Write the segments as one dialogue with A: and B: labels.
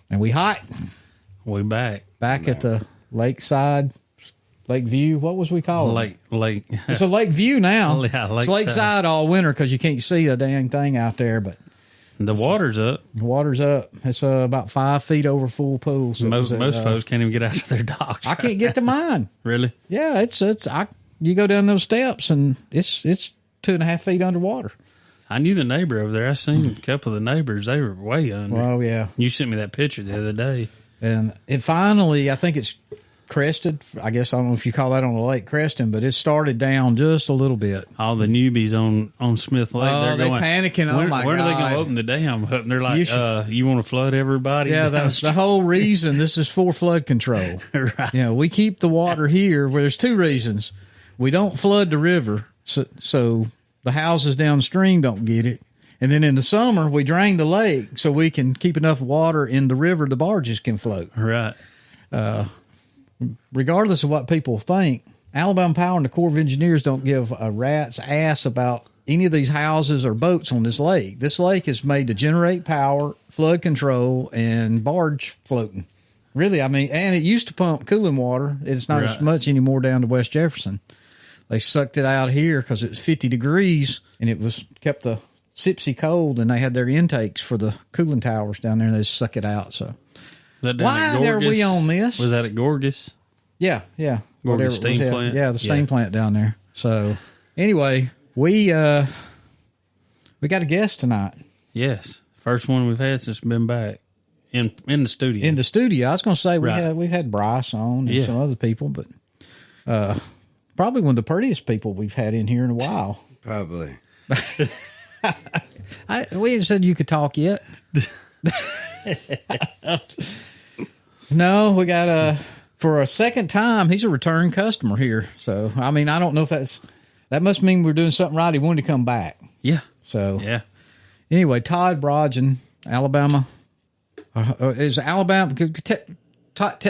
A: And we hot.
B: We back.
A: Back at the lakeside, Lake View. What was we calling it?
B: Lake.
A: It's a Lake View now.
B: Yeah,
A: it's lakeside all winter because you can't see a dang thing out there. But
B: the water's up.
A: The water's up. It's about 5 feet over full pool. So
B: most folks can't even get out to their docks.
A: I can't get to mine.
B: Really?
A: Yeah, you go down those steps and it's 2.5 feet underwater.
B: I knew the neighbor over there. I seen a couple of the neighbors. They were way under.
A: Oh, yeah.
B: You sent me that picture the other day.
A: And it finally, I think it's crested. I guess I don't know if you call that on the lake cresting, but it started down just a little bit.
B: All the newbies on Smith Lake,
A: they're going, panicking.
B: When
A: are
B: they going to open the dam up? And they're like, you want to flood everybody?
A: Yeah, that's the whole reason. This is for flood control.
B: Right.
A: Yeah, we keep the water here. Well, there's 2 reasons. We don't flood the river, so the houses downstream don't get it. And then in the summer, we drain the lake so we can keep enough water in the river the barges can float.
B: Right.
A: Regardless of what people think, Alabama Power and the Corps of Engineers don't give a rat's ass about any of these houses or boats on this lake. This lake is made to generate power, flood control, and barge floating. Really, I mean, and it used to pump cooling water. It's not as much anymore down to West Jefferson. They sucked it out here because it was 50 degrees, and it was kept the Sipsy cold, and they had their intakes for the cooling towers down there, and they suck it out. So why are we on this?
B: Was that at Gorgas?
A: Yeah.
B: Gorgas steam plant?
A: Yeah, the steam plant down there. So anyway, we got a guest tonight.
B: Yes. First one we've had since been back in the studio.
A: In the studio. I was going to say we've had Bryce on and some other people, but probably one of the prettiest people we've had in here in a while.
C: Probably.
A: We ain't said you could talk yet. No, we got for a second time. He's a return customer here. So, I mean, I don't know if that must mean we're doing something right. He wanted to come back.
B: Yeah.
A: So,
B: yeah.
A: Anyway, Todd Brodgen, Alabama. Is Alabama.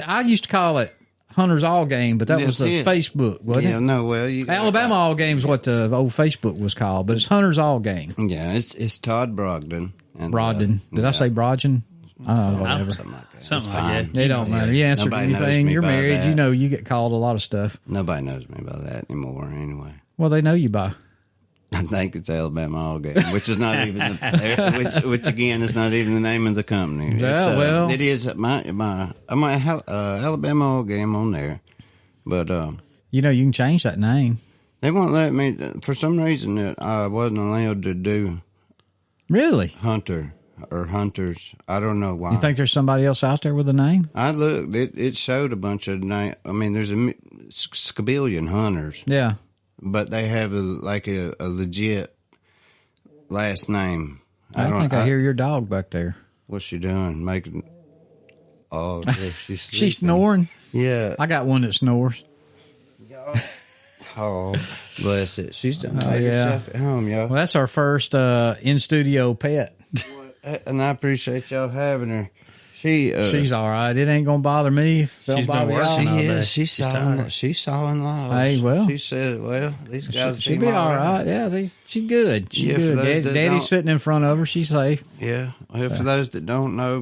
A: I used to call it Hunter's All Game, but that was the Facebook, wasn't it?
C: Yeah, no, well,
A: Alabama All Game is what the old Facebook was called, but it's Hunter's All Game.
C: Yeah, it's Todd Brodgen.
A: Brodgen. Did I say Brodgen? Whatever.
C: Something like that.
B: Something like that.
A: It don't matter. You answered anything. You're married.
C: That.
A: You know you get called a lot of stuff.
C: Nobody knows me by that anymore anyway.
A: Well, they know you by.
C: I think it's Alabama All Game, which is not even which again is not even the name of the company.
A: Yeah, well,
C: it is my Alabama All Game on there, but
A: you know you can change that name.
C: They won't let me for some reason that I wasn't allowed to do.
A: Really,
C: Hunter or Hunters. I don't know why.
A: You think there's somebody else out there with a name?
C: I looked. It showed a bunch of name. I mean, there's a scabillion Hunters.
A: Yeah.
C: But they have a legit last name.
A: I think I hear your dog back there.
C: What's she doing? Making? Oh, yeah, she's sleeping.
A: She's snoring.
C: Yeah,
A: I got one that snores.
C: Oh, bless it. She's done made herself at home, y'all.
A: Well, that's our first in studio pet,
C: and I appreciate y'all having her. She's
A: all right. It ain't gonna bother me.
B: She's been working.
C: She's sawing logs.
A: Hey, well,
C: she said, "Well, these guys
A: she'll be all right." Yeah, she's good. She's good. Daddy's sitting in front of her. She's safe.
C: Yeah. Well, for those that don't know,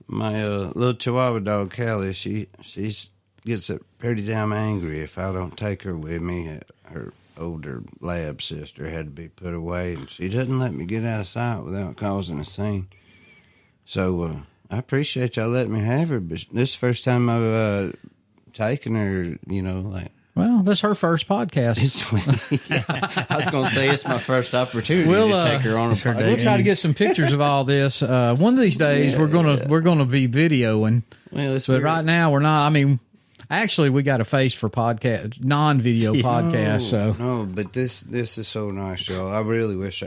C: my little Chihuahua dog Callie, she gets pretty damn angry if I don't take her with me. Her older lab sister had to be put away, and she doesn't let me get out of sight without causing a scene. So. I appreciate y'all letting me have her, but this is the first time I've taken her,
A: Well, this is her first podcast.
C: I was going to say it's my first opportunity to take her on a podcast.
A: We'll try to get some pictures of all this. One of these days, we're gonna be videoing.
C: Well,
A: but right now we're not. I mean, actually, we got a face for podcast, non-video podcast.
C: No, but this is so nice, y'all. I really wish.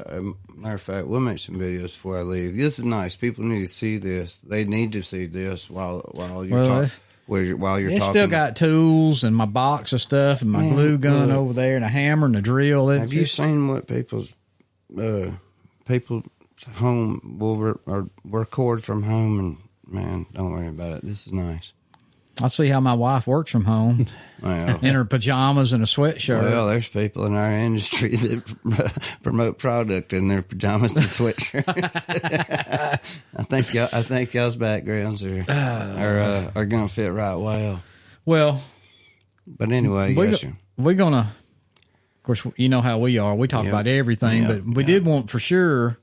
C: Matter of fact, we'll make some videos before I leave. This is nice. People need to see this. They need to see this while you're talking. While you're talking,
A: still got tools and my box of stuff and my glue gun over there and a hammer and a drill.
C: Have you seen what people's home will record from home? And man, don't worry about it. This is nice.
A: I see how my wife works from home
C: Well,
A: in her pajamas and a sweatshirt.
C: well, there's people in our industry that promote product in their pajamas and sweatshirts. I think y'all's backgrounds are going to fit right well.
A: Well,
C: But anyway, yes, sir.
A: we're going to, of course, you know how we are. We talk about everything, but we did want for sure,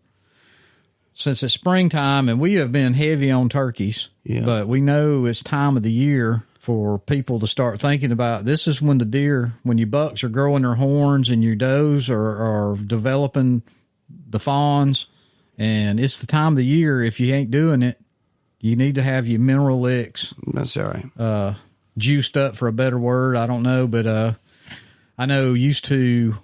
A: since it's springtime and we have been heavy on turkeys, but we know it's time of the year for people to start thinking about, this is when the deer, when your bucks are growing their horns and your does are developing the fawns, and it's the time of the year. If you ain't doing it, you need to have your mineral licks.
C: That's all right.
A: Juiced up, for a better word. I don't know, but I know used to,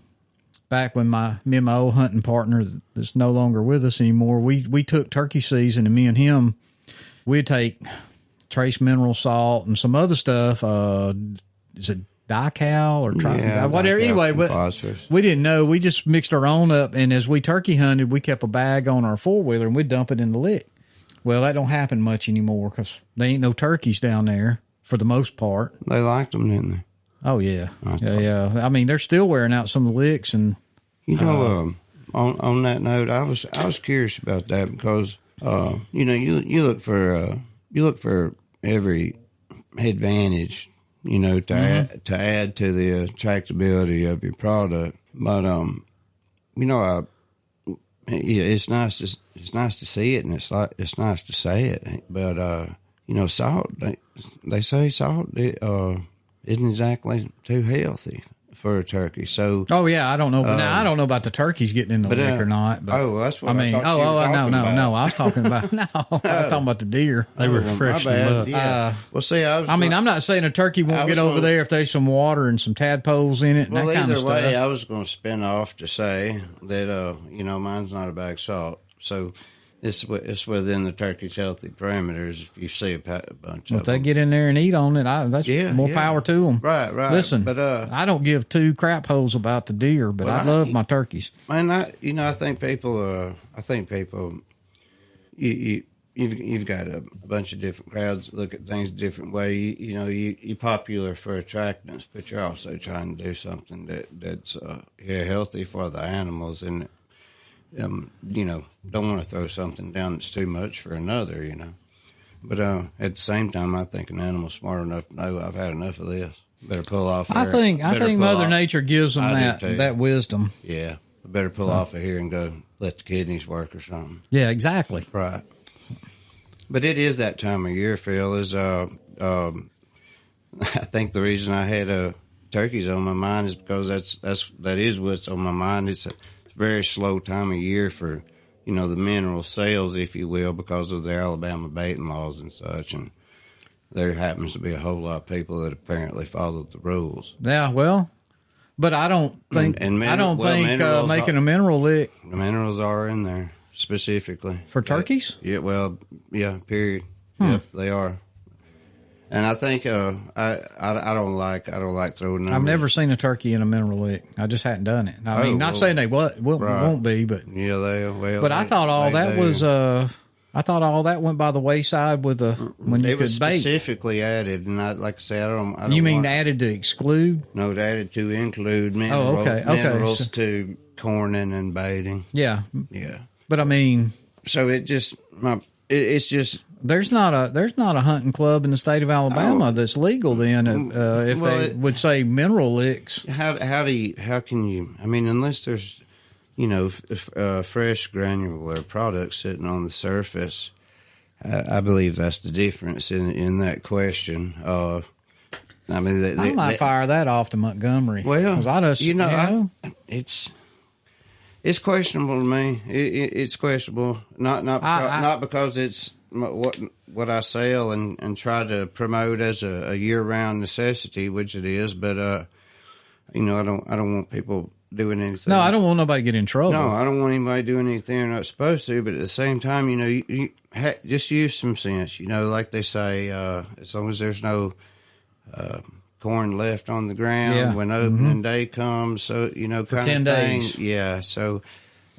A: back when me and my old hunting partner that's no longer with us anymore, we took turkey season, and me and him, we'd take trace mineral salt and some other stuff. Is it dical or whatever? Anyway, but we didn't know. We just mixed our own up, and as we turkey hunted, we kept a bag on our four-wheeler, and we'd dump it in the lick. Well, that don't happen much anymore because there ain't no turkeys down there for the most part.
C: They liked them, didn't they?
A: Oh, yeah. Yeah. I mean, they're still wearing out some of the licks. And
C: you know, on that note, I was curious about that because you know, you look for every advantage, you know, to add to the attractability of your product. But you know, it's nice to see it, and it's nice to say it. But you know, salt, they say salt isn't exactly too healthy for a turkey. So,
A: I don't know. Now, I don't know about the turkeys getting in the lick or not. But,
C: that's what
A: I mean.
C: No.
A: I was talking about I was talking about the deer.
B: They were fresh up.
C: Yeah. Well, see,
A: I'm not saying a turkey won't get over there if there's some water and some tadpoles in it and that kind of stuff.
C: Either way, I was going to spin off to say that you know, mine's not a bag of salt, so. It's within the turkey's healthy parameters. If you see a bunch of
A: if they get in there and eat on it, that's more power to them.
C: Right.
A: Listen,
C: but
A: I don't give two crap holes about the deer, but I love my turkeys.
C: Man, I think people. You've got a bunch of different crowds that look at things a different way. You're popular for attractants, but you're also trying to do something that's healthy for the animals and. You know, don't want to throw something down that's too much for another, you know. But at the same time, I think an animal's smart enough to know I've had enough of this. Better pull off.
A: I think Mother Nature gives them that wisdom.
C: Yeah, I better pull off of here and go let the kidneys work or something.
A: Yeah, exactly.
C: Right. But it is that time of year, Phil. I think the reason I had turkeys on my mind is because that is what's on my mind. It's a very slow time of year for, you know, the mineral sales, if you will, because of the Alabama baiting laws and such. And there happens to be a whole lot of people that apparently followed the rules.
A: Yeah, well, but I don't think making a mineral lick.
C: The minerals are in there specifically
A: for turkeys.
C: Yeah, period. Yep, they are. And I think I don't like throwing numbers.
A: I've never seen a turkey in a mineral lick. I just hadn't done it. I mean, not saying they won't be, but
C: yeah, they will.
A: But I thought all that was I thought all that went by the wayside with when you could bait. It was
C: specifically added, and like I say, I don't.
A: You mean added to exclude?
C: No, it added to include minerals to corning and baiting.
A: Yeah.
C: Yeah.
A: But I mean,
C: so it's just.
A: There's not a hunting club in the state of Alabama that's legal. Then, if they would say mineral licks,
C: how can you? I mean, unless there's, you know, fresh granular products sitting on the surface, I believe that's the difference in that question. I mean,
A: I might fire that off to Montgomery.
C: Well, it's questionable to me. It's questionable, not because it's what I sell and try to promote as a year-round necessity, which it is. But you know, I don't want people doing anything.
A: No, I don't want nobody to get in trouble.
C: No, I don't want anybody doing anything they're not supposed to. But at the same time, you know, you just use some sense. You know, like they say, as long as there's no corn left on the ground when opening day comes, so you know, kind
A: for 10
C: of thing.
A: days.
C: Yeah. So,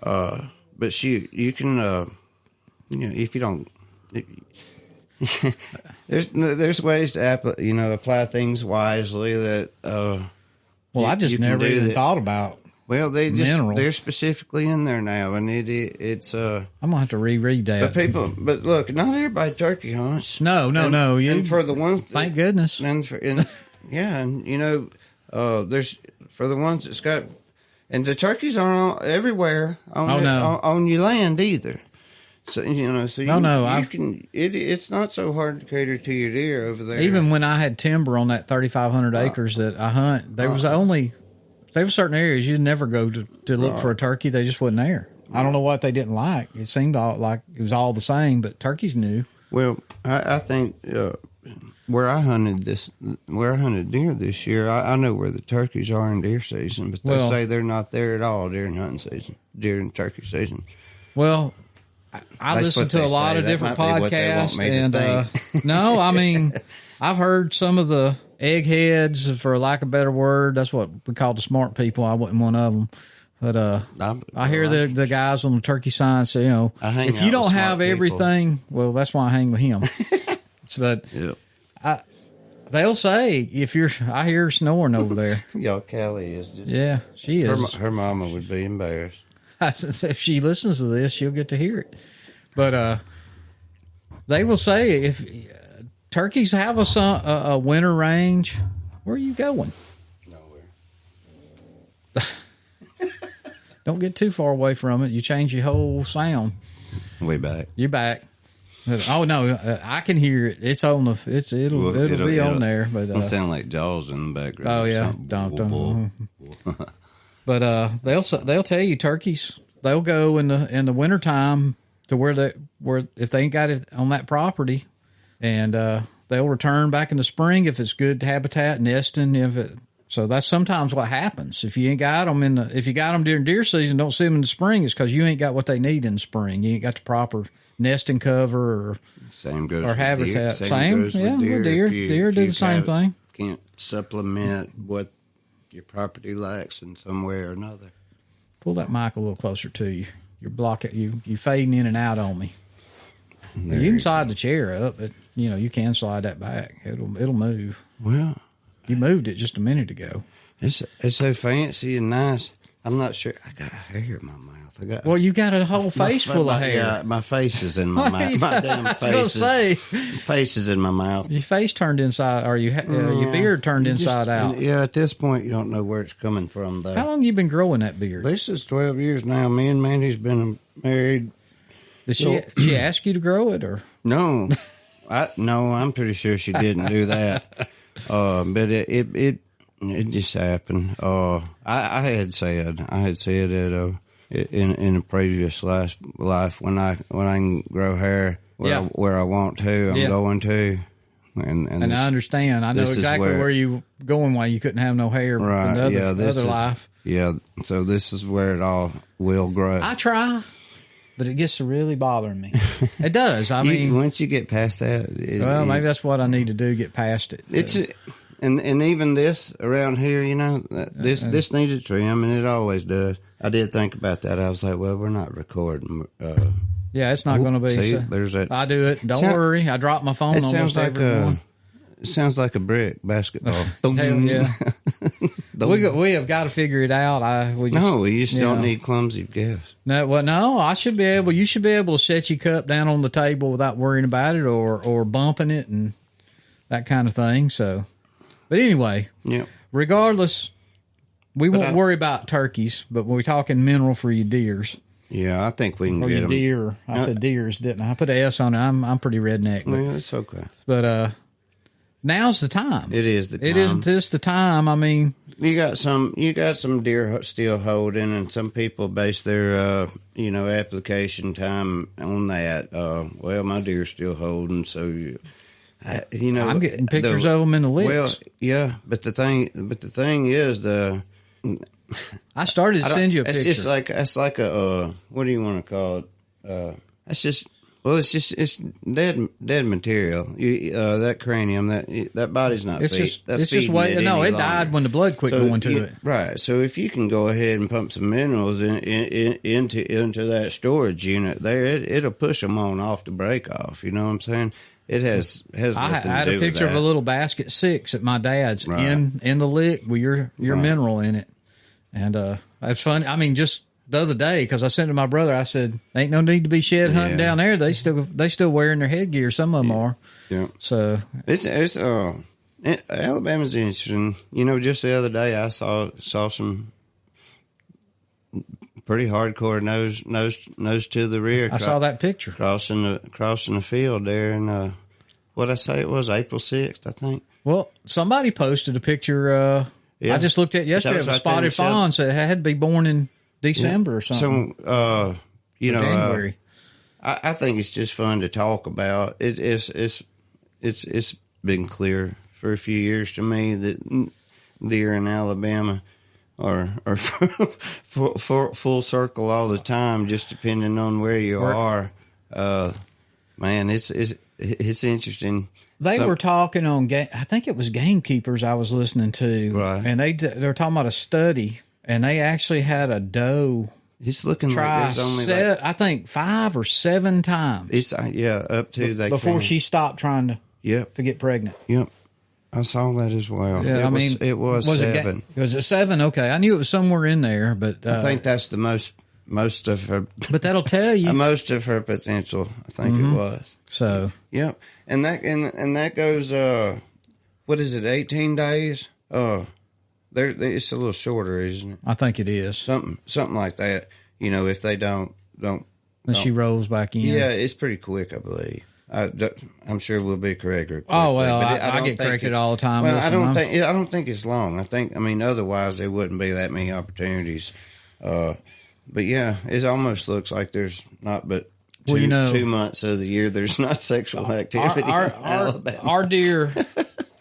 C: but you can, you know, if you don't. there's ways to apply things wisely that.
A: Well, I just never even thought about.
C: Well, they're specifically in there now, and it's.
A: I'm gonna have to reread that.
C: But look, not everybody turkey hunts.
A: No.
C: And for the ones,
A: thank goodness.
C: And there's for the ones that's got, and the turkeys aren't everywhere on your land either. So it's not so hard to cater to your deer over there.
A: Even when I had timber on that 3,500 acres that I hunt, there was certain areas you'd never go to look for a turkey. They just wasn't there. I don't know what they didn't like. It seemed like it was all the same, but turkeys knew.
C: Well, I think where I hunted deer this year, I know where the turkeys are in deer season, but they say they're not there at all during hunting season, during turkey season.
A: Well, I listen to a lot of different podcasts, and no, I mean, I've heard some of the eggheads, for lack of a better word. That's what we call the smart people. I wasn't one of them, but I hear the guys on the turkey sign say, if you don't have everything, well, that's why I hang with him. But they'll say I hear her snoring over there.
C: Callie is just
A: she is.
C: Her mama would be embarrassed.
A: If she listens to this, she'll get to hear it. But they will say if turkeys have a winter range, where are you going?
C: Nowhere.
A: Don't get too far away from it. You change your whole sound.
C: Way back.
A: You're back. Oh no, I can hear it. It's on the. It'll be on there. But
C: it'll sound like Jaws in the background.
A: Oh yeah, don't. But they'll tell you turkeys, they'll go in the wintertime to where if they ain't got it on that property, and they'll return back in the spring if it's good habitat, nesting. So that's sometimes what happens. If you ain't got them if you got them during deer season, don't see them in the spring, it's because you ain't got what they need in the spring. You ain't got the proper nesting cover or
C: same goes
A: or habitat.
C: Deer.
A: Same
C: goes
A: yeah,
C: with
A: deer. Deer do the same thing.
C: Can't supplement what your property lacks in some way or another.
A: Pull that mic a little closer to you. You're blocking. You fading in and out on me. You can slide the chair up, but you can slide that back. It'll move.
C: Well,
A: you moved it just a minute ago.
C: It's so fancy and nice. I'm not sure. I got hair in my mouth.
A: You got a whole face full of hair.
C: Yeah, my face is in my mouth. My damn face is in my mouth.
A: Your face turned inside, or your beard turned inside out.
C: Yeah, at this point, you don't know where it's coming from, though.
A: How long you been growing that beard?
C: This is 12 years now. Me and Mandy's been married.
A: Did she ask you to grow it, or
C: no? I'm pretty sure she didn't do that. But it just happened. I had said that in a previous life when I can grow hair where I want to, I'm going to. And
A: I understand. I know exactly where you going. Why you couldn't have no hair in the other life.
C: Yeah. So this is where it all will grow.
A: I try, but it gets to really bothering me. It does. I mean,
C: once you get past that,
A: maybe that's what I need to do. Get past it.
C: It's and even this around here, this needs a trim, and it always does. I did think about that. I was like, well, we're not recording.
A: It's not going to be.
C: See, there's that.
A: I do it. Don't worry. I drop my phone almost every one.
C: It sounds like a brick basketball.
A: Yeah. We have got to figure it out. We
C: just don't need clumsy guests.
A: No, I should be able. You should be able to set your cup down on the table without worrying about it or bumping it and that kind of thing. So, but anyway, regardless. We won't worry about turkeys, but we're talking mineral for your deers.
C: Yeah, I think we can get them.
A: Deer. I said deers, didn't I? I put an S on it. I'm pretty redneck.
C: Well, it's okay.
A: But now's the time.
C: It is the time.
A: It is just the time. I mean,
C: you got some deer still holding, and some people base their application time on that. Well, my deer's still holding, so I'm
A: getting pictures of them in the licks.
C: Well, yeah, but the thing is
A: I started to send you a picture.
C: It's like a what do you want to call it? That's just Well, it's dead material. That cranium, that body's not
A: It's
C: feed.
A: just
C: That's
A: it's just
C: feeding
A: way.
C: it
A: No,
C: any
A: it
C: longer.
A: died when the blood quit going to it.
C: Right. So if you can go ahead and pump some minerals into that storage unit there, it'll push them on off the break off. You know what I'm saying? It has
A: I
C: nothing
A: had
C: to do
A: a picture
C: with
A: of
C: that.
A: a little basket 6 at my dad's
C: Right.
A: in the lick with your mineral in it, and that's fun. I mean, just the other day, because I sent to my brother, I said, "Ain't no need to be shed hunting down there. They still wearing their headgear. Some of them are."
C: Yeah.
A: So
C: Alabama's interesting. You know, just the other day I saw some pretty hardcore nose to the rear.
A: I saw that picture.
C: crossing the field there, and what I say it was April 6th, I think.
A: Well, somebody posted a picture.
C: Yeah.
A: I just looked at yesterday. It was
C: That was right there
A: spotted
C: in
A: fawn, so it had to be born in December or something.
C: So
A: January.
C: I think it's just fun to talk about. It's been clear for a few years to me that deer in Alabama are full circle all the time, just depending on where you are. Man, it's interesting.
A: They were talking on, I think it was Gamekeepers I was listening to,
C: Right.
A: and they were talking about a study, and they actually had a doe
C: It's looking
A: try,
C: like there's only
A: I think 5 or 7 times
C: it's up to they
A: before
C: can.
A: she stopped trying to get pregnant.
C: Yep. I saw that as well.
A: Yeah,
C: it was 7.
A: Was it 7? Okay, I knew it was somewhere in there, but
C: I think that's the most of her.
A: But that'll tell you.
C: Most of her potential, I think it was.
A: So
C: Yep, and that goes. What is it? 18 days. It's a little shorter, isn't it?
A: I think it is.
C: Something like that. You know, if they don't.
A: And she rolls back in.
C: Yeah, it's pretty quick, I believe. I'm sure we'll be corrected.
A: Oh well,
C: quickly, but
A: I get
C: think
A: corrected
C: it's-
A: all the time.
C: Well,
A: Listen,
C: I don't think it's long. I mean, otherwise there wouldn't be that many opportunities. But yeah, it almost looks like there's not but 2 months of the year there's not sexual activity in Alabama.
A: Our deer,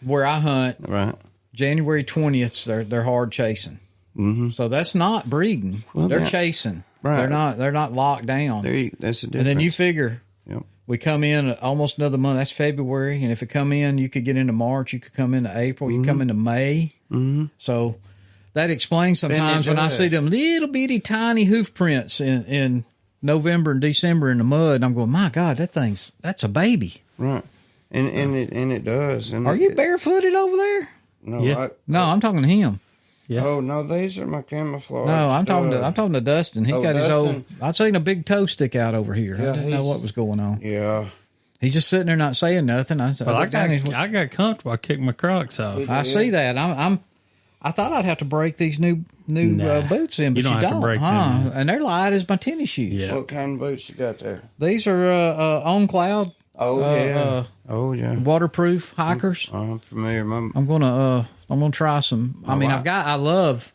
A: where I hunt,
C: Right.
A: January 20th, they're hard chasing. Mm-hmm. So that's not breeding.
C: Well,
A: they're chasing.
C: Right.
A: They're not locked down.
C: That's the difference.
A: And then you figure.
C: Yep.
A: We come in almost another month. That's February, and if it come in, you could get into March. You could come into April. You come into May. Mm-hmm. So that explains sometimes when I see them little bitty tiny hoof prints in November and December in the mud, and I'm going, my God, that's a baby.
C: Right. And it does. And
A: Are you barefooted over there?
C: No.
B: Yeah.
A: No, I'm talking to him.
B: Yeah.
C: Oh no, these are my camouflage.
A: No, I'm talking to Dustin. He got his
C: Dustin.
A: I seen a big toe stick out over here.
C: Yeah,
A: I didn't know what was going on.
C: Yeah.
A: He's just sitting there not saying nothing. I
B: got comfortable. I kicked my Crocs off.
A: I see that. I thought I'd have to break these new
B: Nah,
A: boots in, but
B: you don't have to break them.
A: And they're light as my tennis shoes.
B: Yeah.
C: What kind of boots you got there?
A: These are On Cloud.
C: Oh yeah.
A: Waterproof hikers.
C: I'm familiar.
A: I'm gonna try some. I mean,
C: wife.
A: I love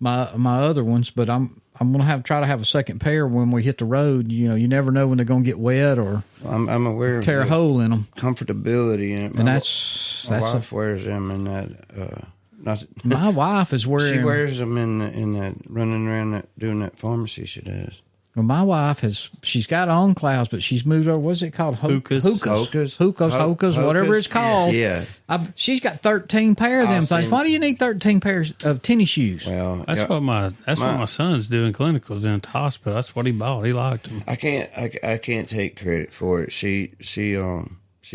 A: my other ones, but I'm gonna try to have a second pair when we hit the road. You know, you never know when they're gonna get wet or
C: I'm aware of
A: tear a hole in them.
C: comfortability in it.
A: And
C: My
A: that's
C: wife wears them in that.
A: my wife is wearing.
C: She wears them in that running around doing that pharmacy she does.
A: Well, my wife she's got On Clouds, but she's moved over. What's it called?
B: Hookahs.
A: Hookahs, whatever it's called.
C: Yeah.
A: She's got 13 pair of them things. Why do you need 13 pairs of tennis shoes?
C: Well,
B: That's what my son's doing clinicals in the hospital. That's what he bought. He liked them.
C: I can't take credit for it. She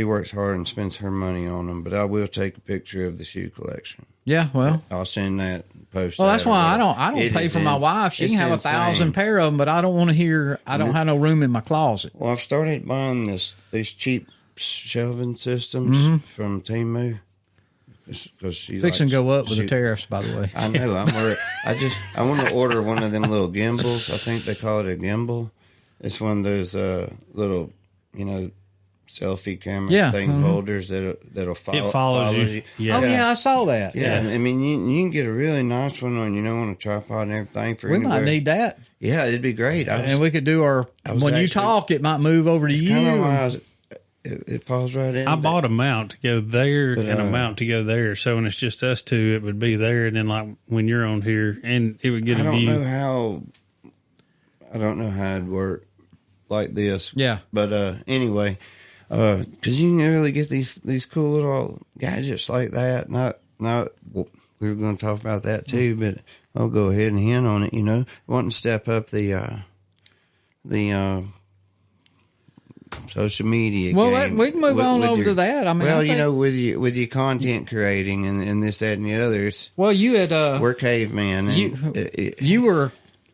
C: works hard and spends her money on them, but I will take a picture of the shoe collection.
A: Yeah, well.
C: I'll send that post.
A: Well, that's
C: that
A: why I
C: or
A: don't pay for my wife. She
C: it's
A: can have
C: insane.
A: 1,000 pair of them, but I don't want to hear. I don't have no room in my closet.
C: Well, I've started buying these cheap shelving systems from Temu because she's
A: Fixing to go up with the tariffs, by the way.
C: I know. I'm worried. I want to order one of them little gimbals. I think they call it a gimbal. It's one of those little, selfie camera thing holders that'll follow.
B: It follows you. Yeah.
A: Oh yeah, I saw that.
C: Yeah, I mean, you can get a really nice one on a tripod and everything for
A: We
C: anywhere.
A: might need that,
C: Yeah, it'd be great.
A: and we could do when you talk, it might move over to
C: It's
A: you.
C: kind of why it falls right in.
B: I bought a mount to go there and a mount to go there. So when it's just us two, it would be there. And then like when you're on here, and it would get a view.
C: I don't know how it'd work. like this.
A: Yeah.
C: But anyway, because you can really get these cool little gadgets like that. Not well, we were going to talk about that too, but I'll go ahead and hint on it. You know, wanting to step up the social media.
A: Well,
C: game
A: we can move on
C: with
A: over
C: your,
A: to that. I mean,
C: well,
A: I think,
C: you know, with your content creating and this, that, and the others.
A: well, you had
C: We're cavemen. And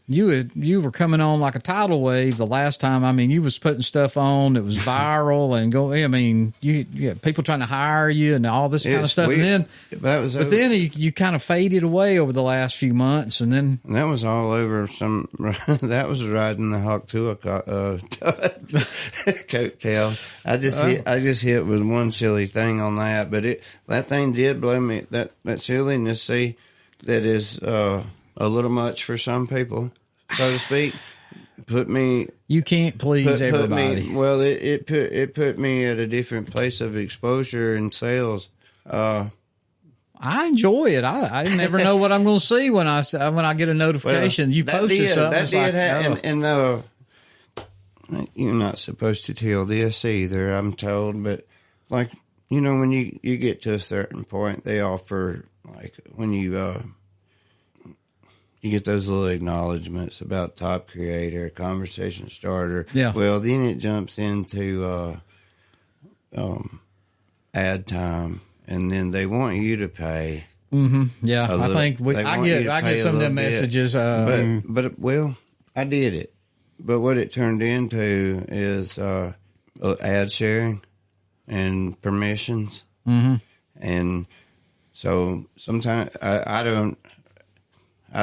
A: you were coming on like a tidal wave the last time. I mean, you was putting stuff on that was viral and I mean, you had people trying to hire you and all this kind of stuff. And then, then you kind of faded away over the last few months, and then
C: that was all over some. That was riding the IFYKYK coattail. I just hit with one silly thing on that, but that thing did blow me. That silliness, see, that is a little much for some people, so to speak.
A: You can't please everybody.
C: It put me at a different place of exposure and sales. I enjoy
A: it. I never know what I'm going to see when I get a notification. You posted something.
C: That did happen, and you're not supposed to tell this either, I'm told. But like, you know, when you get to a certain point, they offer, like, when you get those little acknowledgments about top creator, conversation starter.
A: Yeah.
C: Well, then it jumps into ad time, and then they want you to pay.
A: Mm-hmm. Yeah, I think I get some of them messages.
C: But well, I did it. But what it turned into is ad sharing and permissions.
A: Mm-hmm.
C: And so sometimes I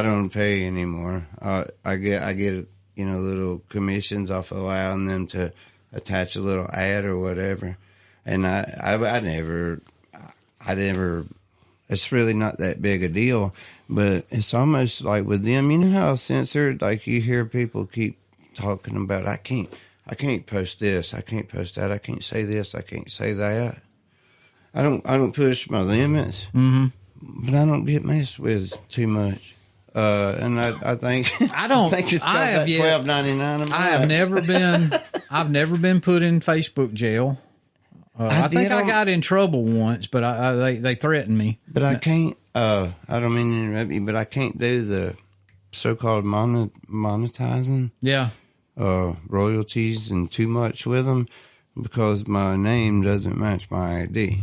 C: don't pay anymore. I get little commissions off allowing them to attach a little ad or whatever. And I never. It's really not that big a deal, but it's almost like with them. You know how censored, like you hear people keep talking about. I can't post this. I can't post that. I can't say this. I can't say that. I don't push my limits,
A: mm-hmm.
C: but I don't get messed with too much. And I think
A: I don't
C: think it's that $12.99 a month.
A: I've never been put in Facebook jail. I think I got in trouble once, but they threatened me.
C: But I can't. I don't mean to interrupt you, but I can't do the so-called monetizing.
A: Yeah.
C: Royalties and too much with them because my name doesn't match my ID.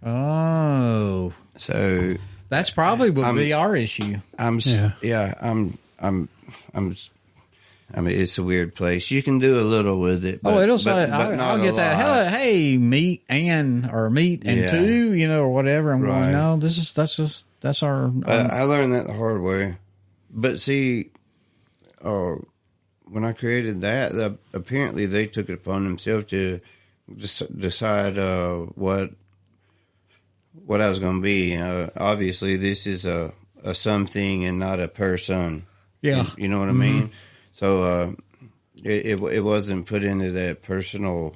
A: Oh.
C: So
A: that's probably would be our issue.
C: I mean, it's a weird place. You can do a little with it. But,
A: it'll say, I'll get that. Hey, meet and two, or whatever. I'm going, no, that's our.
C: I learned that the hard way. But see, when I created that, apparently they took it upon themselves to decide what I was going to be. Obviously, this is a something and not a person.
A: Yeah.
C: You know what I mean? So it wasn't put into that personal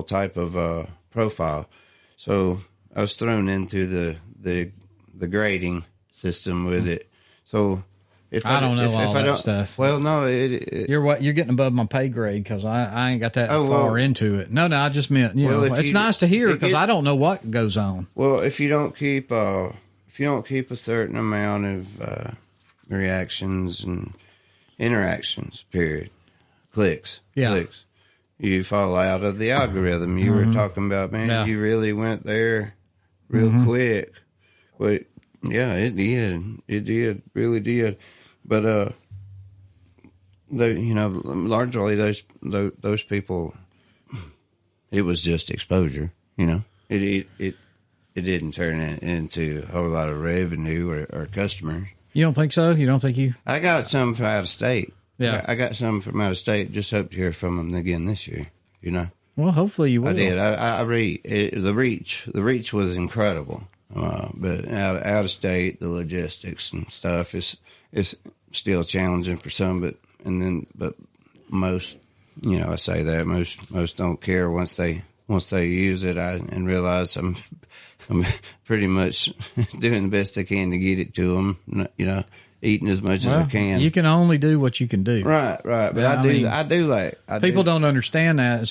C: type of profile. So I was thrown into the grading system with it. So if
A: I don't know all that stuff.
C: Well, no,
A: you're getting above my pay grade because I ain't got that far into it. No, I just meant it's nice to hear because I don't know what goes on.
C: Well, if you don't keep a certain amount of reactions and interactions, clicks, you fall out of the algorithm. You were talking about, man, you really went there real quick. Well, yeah, it did, really did. But largely those people, it was just exposure. It didn't turn into a whole lot of revenue or customers.
A: You don't think so? You don't think you?
C: I got some from out of state.
A: Yeah,
C: I got some from out of state. Just hope to hear from them again this year.
A: Well, hopefully you will.
C: I did. I read the reach. The reach was incredible. But out of state, the logistics and stuff is still challenging for some. But most, I say that most don't care once they use it. And realize I'm pretty much doing the best I can to get it to them. eating as much as I can.
A: You can only do what you can do.
C: Right. But
A: Yeah,
C: I do like
A: people don't understand that,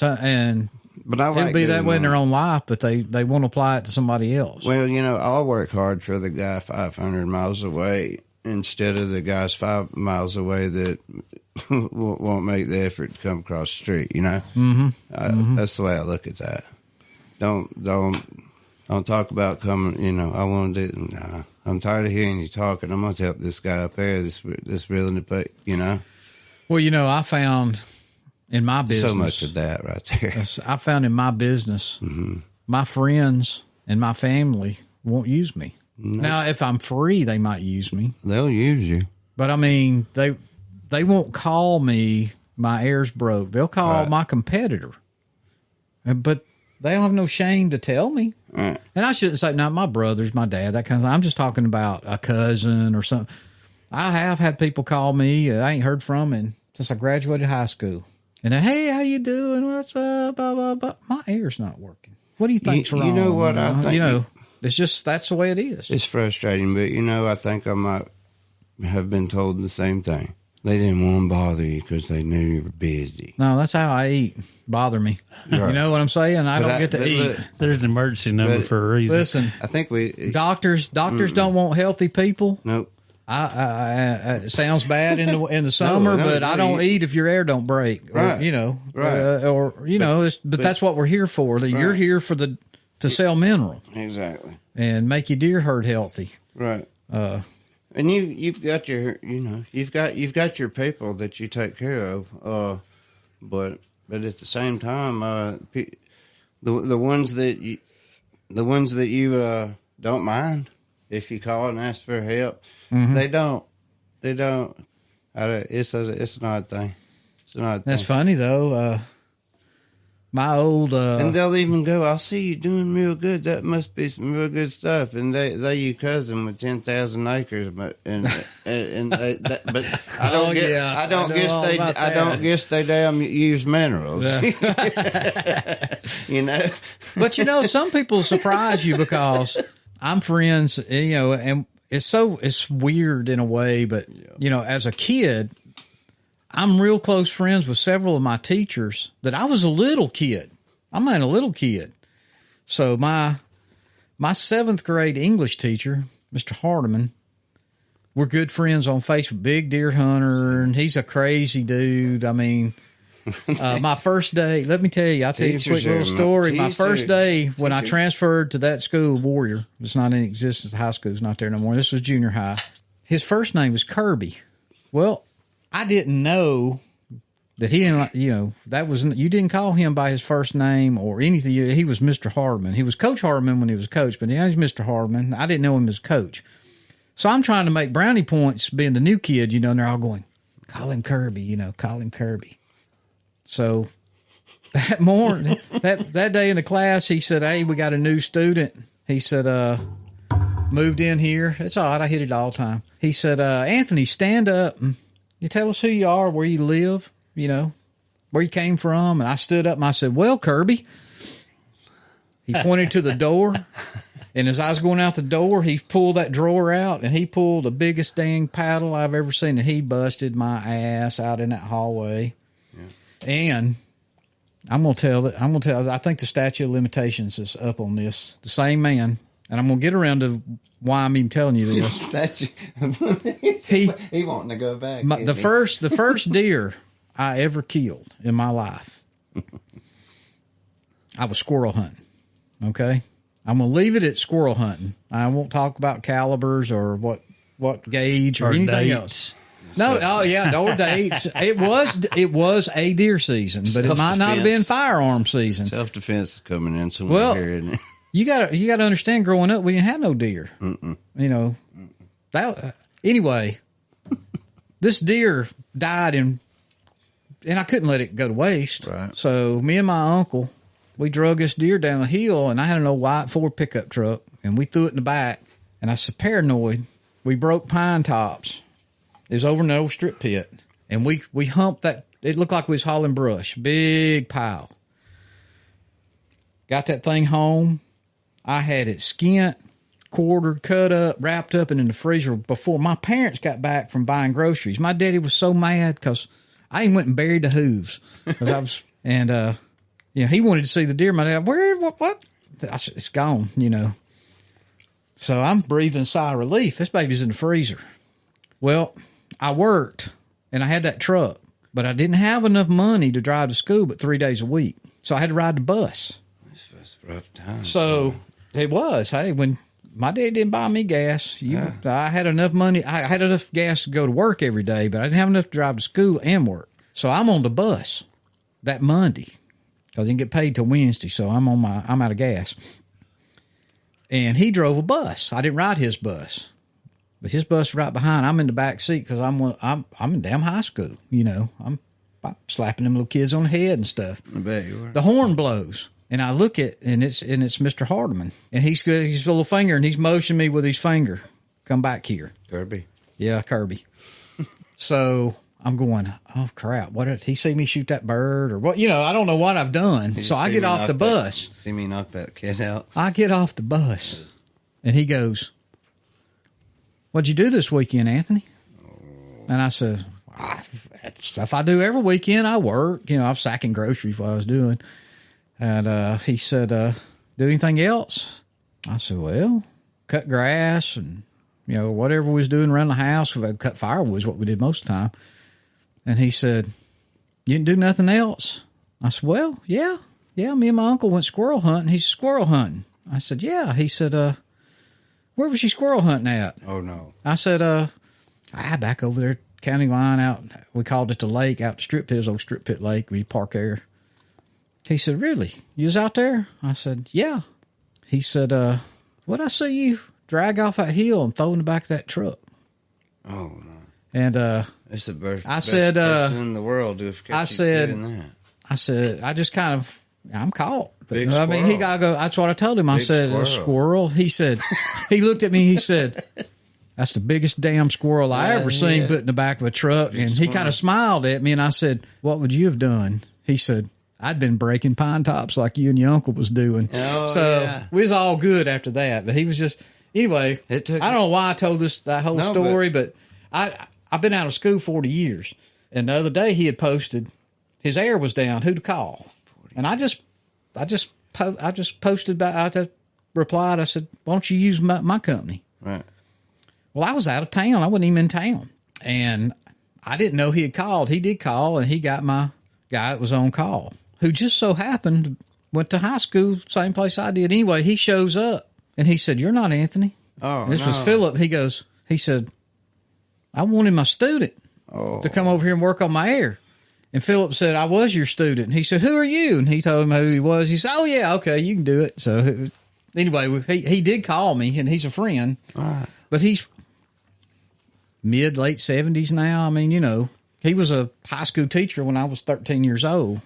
C: but I like
A: it'll be that way in their
C: mine.
A: own life, but they won't apply it to somebody else.
C: Well, I'll work hard for the guy 500 miles away instead of the guys 5 miles away that won't make the effort to come across the street. That's the way I look at that. Don't talk about coming. I want to do. Nah, I'm tired of hearing you talking. I'm going to help this guy up there that's willing to pay.
A: Well, I found in my business
C: so much of that right there.
A: I found in my business, my friends and my family won't use me. No. Now, if I'm free, they might use me.
C: They'll use you.
A: But I mean, they won't call me, my air's broke. They'll call my competitor. But they don't have no shame to tell me. Right. And I shouldn't say, not my brothers, my dad, that kind of thing. I'm just talking about a cousin or something. I have had people call me I ain't heard from and since I graduated high school. And then, hey, how you doing? What's up? Blah, blah, blah. My ear's not working. What do you think's wrong?
C: You know what I think?
A: It's just, that's the way it is.
C: It's frustrating, but I think I might have been told the same thing. They didn't want to bother you because they knew you were busy.
A: No, that's how I eat. Bother me. Right. You know what I'm saying? I don't get to eat.
B: Look, there's an emergency number for a reason.
A: Listen,
C: I think
A: doctors don't want healthy people.
C: Nope.
A: It sounds bad in the summer, but I don't eat if your air don't break.
C: Right.
A: Or, but that's what we're here for. You're here for to sell mineral.
C: Exactly.
A: And make your deer herd healthy.
C: Right. And you've got your you've got your people that you take care of. But at the same time, the ones that you don't mind if you call and ask for help, they don't. It's an odd thing. It's an odd thing.
A: That's funny though. My old
C: and they'll even go, I see you doing real good. That must be some real good stuff. And they your cousin with 10,000 acres, but but I don't guess they damn use minerals.
A: Yeah. But some people surprise you because I'm friends, and it's weird in a way, but as a kid, I'm real close friends with several of my teachers that I was a little kid. I'm not a little kid. So my 7th grade English teacher, Mr. Hardiman, we're good friends on Facebook, big deer hunter, and he's a crazy dude. I mean, my first day, let me tell you, I'll tell you a quick little story. My first day when I transferred to that school, Warrior, it's not in existence, the high school's not there no more. This was junior high. His first name was Kirby. Well, I didn't know that he didn't, that wasn't, you didn't call him by his first name or anything. He was Mr. Hardman. He was Coach Hardman when he was coach, but he's Mr. Hardman. I didn't know him as coach. So I'm trying to make brownie points being the new kid, and they're all going, call him Kirby, call him Kirby. So that morning, that day in the class, he said, hey, we got a new student. He said, moved in here. It's all right. I hit it all the time. He said, Anthony, stand up and you tell us who you are, where you live, where you came from. And I stood up and I said, well, Kirby. He pointed to the door. And as I was going out the door, he pulled that drawer out and he pulled the biggest dang paddle I've ever seen. And he busted my ass out in that hallway. Yeah. And I'm going to tell, I think the statute of limitations is up on this. The same man. And I'm going to get around to why I'm even telling you this.
C: He wanting to go back.
A: The first deer I ever killed in my life, I was squirrel hunting. Okay, I'm gonna leave it at squirrel hunting. I won't talk about calibers or what gauge or anything else. No, no dates. It was a deer season, but it might not have been firearm season.
C: Self defense is coming in somewhere here, isn't it?
A: You gotta understand. Growing up, we didn't have no deer. Anyway, this deer died and I couldn't let it go to waste.
C: Right.
A: So me and my uncle, we drug this deer down a hill, and I had an old white Ford pickup truck, and we threw it in the back. And I was paranoid. We broke pine tops. It was over in the old strip pit, and we humped that. It looked like we was hauling brush, big pile. Got that thing home. I had it skinned, quartered, cut up, wrapped up, and in the freezer before my parents got back from buying groceries. My daddy was so mad because I even went and buried the hooves. He wanted to see the deer. My dad, what? I said, it's gone, So I'm breathing a sigh of relief. This baby's in the freezer. Well, I worked, and I had that truck, but I didn't have enough money to drive to school but 3 days a week. So I had to ride the bus.
C: That's a rough time.
A: So it was. Hey, when my dad didn't buy me gas, I had enough money. I had enough gas to go to work every day, but I didn't have enough to drive to school and work. So I'm on the bus that Monday because I didn't get paid till Wednesday. So I'm out of gas. And he drove a bus. I didn't ride his bus, but his bus was right behind. I'm in the back seat because I'm in damn high school. I'm slapping them little kids on the head and stuff.
C: I bet you were.
A: The horn blows, and I look and it's Mr. Hardeman, and he's got his little finger, and he's motioning me with his finger, come back here.
C: Kirby.
A: Yeah, Kirby. So I'm going, oh crap! What did he see me shoot that bird or what? I don't know what I've done. So I get off the bus.
C: See me knock that kid out.
A: I get off the bus, and he goes, "What'd you do this weekend, Anthony?" And I said, that's stuff I do every weekend. I work. I was sacking groceries while I was doing. And he said, do anything else? I said, well, cut grass and, whatever we was doing around the house. We cut firewood is what we did most of the time. And he said, you didn't do nothing else? I said, well, yeah. Me and my uncle went squirrel hunting. He's squirrel hunting. I said, yeah. He said, where was you squirrel hunting at?
C: Oh, no.
A: I said, back over there, county line out. We called it the lake, out the strip pit, old strip pit lake. We park there. He said, really? You was out there? I said, yeah. He said, what'd I see you drag off that hill and throw in the back of that truck?
C: Oh, no.
A: And
C: it's the best
A: said,
C: person in the world to have kept doing that.
A: I said, I just kind of, I'm caught. But,
C: Big squirrel.
A: he got to go. That's what I told him. I said, a squirrel. He said, he looked at me. He said, that's the biggest damn squirrel I ever seen put in the back of a truck. And he kind of smiled at me, and I said, what would you have done? He said, I'd been breaking pine tops like you and your uncle was doing. We was all good after that. But he was just, anyway, I don't know why I told that whole story, but I've been out of school 40 years. And the other day he had posted, his air was down, who to call. And I just posted, I replied, I said, why don't you use my company?
C: Right.
A: Well, I was out of town. I wasn't even in town. And I didn't know he had called. He did call, and he got my guy that was on call, who just so happened went to high school, same place I did. Anyway, he shows up, and he said, you're not Anthony.
C: Oh,
A: and this was Philip. He said, I wanted my student to come over here and work on my air. And Philip said, I was your student. And he said, who are you? And he told him who he was. He said, oh, yeah, okay, you can do it. So anyway, he did call me, and he's a friend.
C: All right.
A: But he's late 70s now. I mean, he was a high school teacher when I was 13 years old.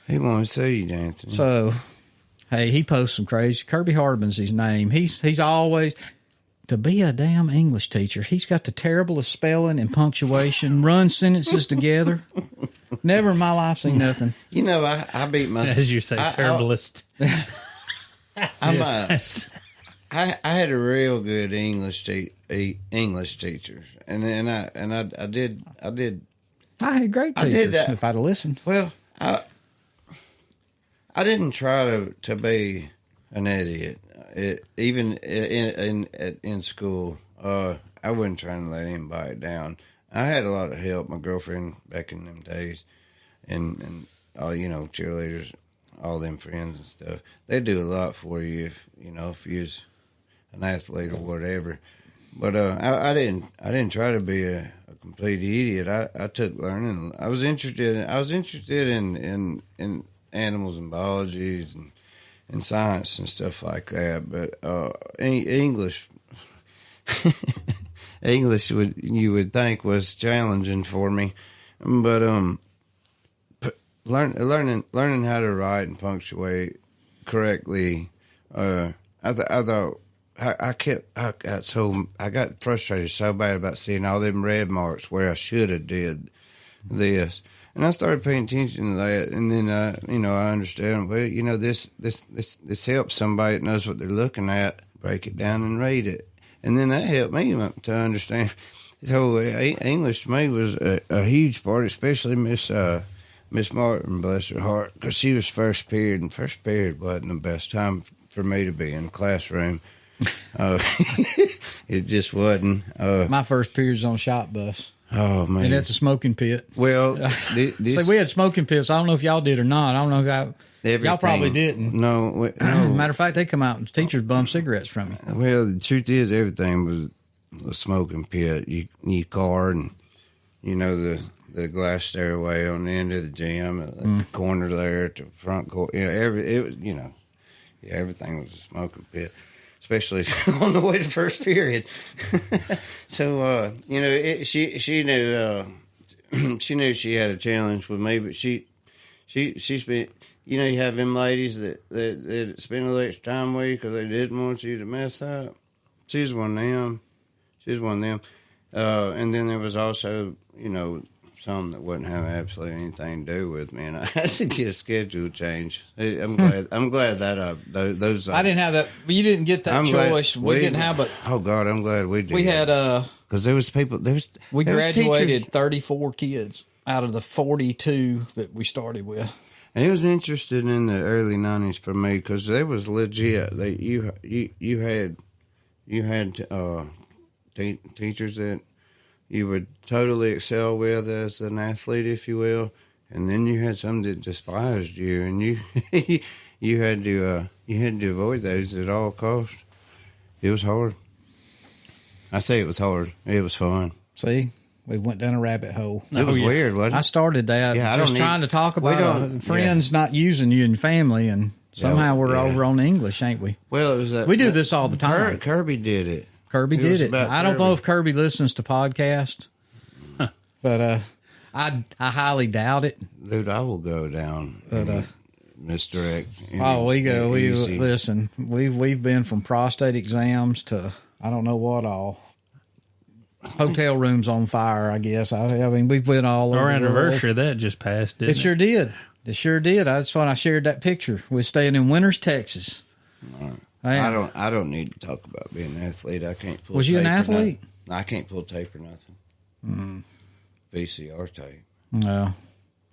C: He wanted to see you, Anthony.
A: So, hey, he posts some crazy. Kirby Hardman's his name. He's always, to be a damn English teacher, he's got the terriblest spelling and punctuation, run sentences together. Never in my life seen nothing.
C: I beat my...
B: As you say, terriblest.
C: I had a real good English teacher, and I did.
A: I had great teachers.
C: I did that.
A: If I'd have listened.
C: Well, I didn't try to be an idiot. Even in school, I wasn't trying to let anybody down. I had a lot of help. My girlfriend back in them days, and all cheerleaders, all them friends and stuff. They do a lot for you if you're an athlete or whatever. But I didn't try to be a complete idiot. I took learning. I was interested in animals and biology and science and stuff like that. But English you would think was challenging for me. But learning how to write and punctuate correctly. I thought. I got frustrated so bad about seeing all them red marks where I should have did this, and I started paying attention to that. And then I understand. Well, this helps somebody that knows what they're looking at break it down and read it. And then that helped me to understand. So English to me was a huge part, especially Miss Martin, bless her heart, because she was first period, and first period wasn't the best time for me to be in the classroom. It just wasn't.
A: My first period was on shop bus.
C: Oh, man.
A: And that's a smoking pit.
C: Well,
A: so we had smoking pits. I don't know if y'all did or not. I don't know if y'all probably didn't.
C: No.
A: Matter of fact, they come out and teachers bum cigarettes from you.
C: Well, the truth is, everything was a smoking pit. You car and, the glass stairway on the end of the gym, at the corner there, to the front court. Everything was a smoking pit, especially on the way to first period. So, she knew she knew she had a challenge with me, but she spent. You have them ladies that spend a little extra time with you because they didn't want you to mess up. She's one of them. And then there was also, some that wouldn't have absolutely anything to do with me, and I had to get a schedule change. I'm glad that those.
A: I didn't have that. You didn't get that choice. We didn't have it.
C: Oh God, I'm glad we did.
A: We had
C: because there was people.
A: We graduated 34 kids out of the 42 that we started with.
C: And it was interesting in the early 90s for me because they was legit. You had teachers that you would totally excel with as an athlete, if you will, and then you had some that despised you, and you you had to avoid those at all costs. It was hard. I say it was hard. It was fun.
A: See, we went down a rabbit hole.
C: It was weird, wasn't it?
A: I started that.
C: Yeah,
A: trying to talk about friends not using you and family, and somehow we're over on English, ain't we?
C: Well, it was
A: we do this all the time.
C: Kirby did it.
A: Kirby did it. I don't know if Kirby listens to podcasts, but I highly doubt it.
C: Dude, I will go down and misdirect.
A: We go. Listen. We've been from prostate exams to I don't know what all. Hotel rooms on fire, I guess. I mean, we've been all over.
B: Our anniversary of that just passed, didn't it?
A: Sure did. It sure did. That's when I shared that picture. We're staying in Winters, Texas.
C: I don't need to talk about being an athlete. I can't pull.
A: Was you an athlete?
C: I can't pull tape or nothing. VCR tape.
A: No,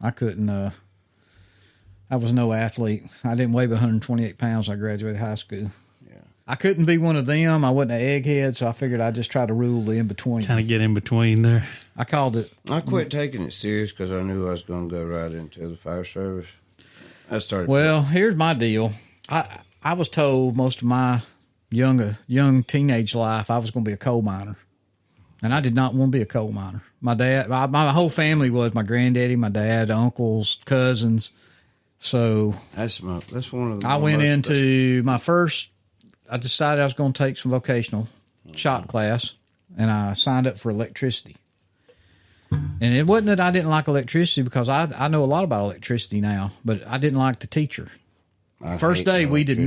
A: I couldn't. I was no athlete. I didn't weigh but 128 pounds. I graduated high school. Yeah, I couldn't be one of them. I wasn't an egghead, so I figured I'd just try to rule the in between.
B: Kind of get in between there.
A: I called it.
C: I quit taking it serious because I knew I was going to go right into the fire service. I started.
A: Well, here's my deal. I was told most of my young teenage life I was going to be a coal miner, and I did not want to be a coal miner. My dad, my whole family was my granddaddy, my dad, uncles, cousins. So
C: that's one of the.
A: I went into my first. I decided I was going to take some vocational shop class, and I signed up for electricity. And it wasn't that I didn't like electricity because I know a lot about electricity now, but I didn't like the teacher. First day we didn't,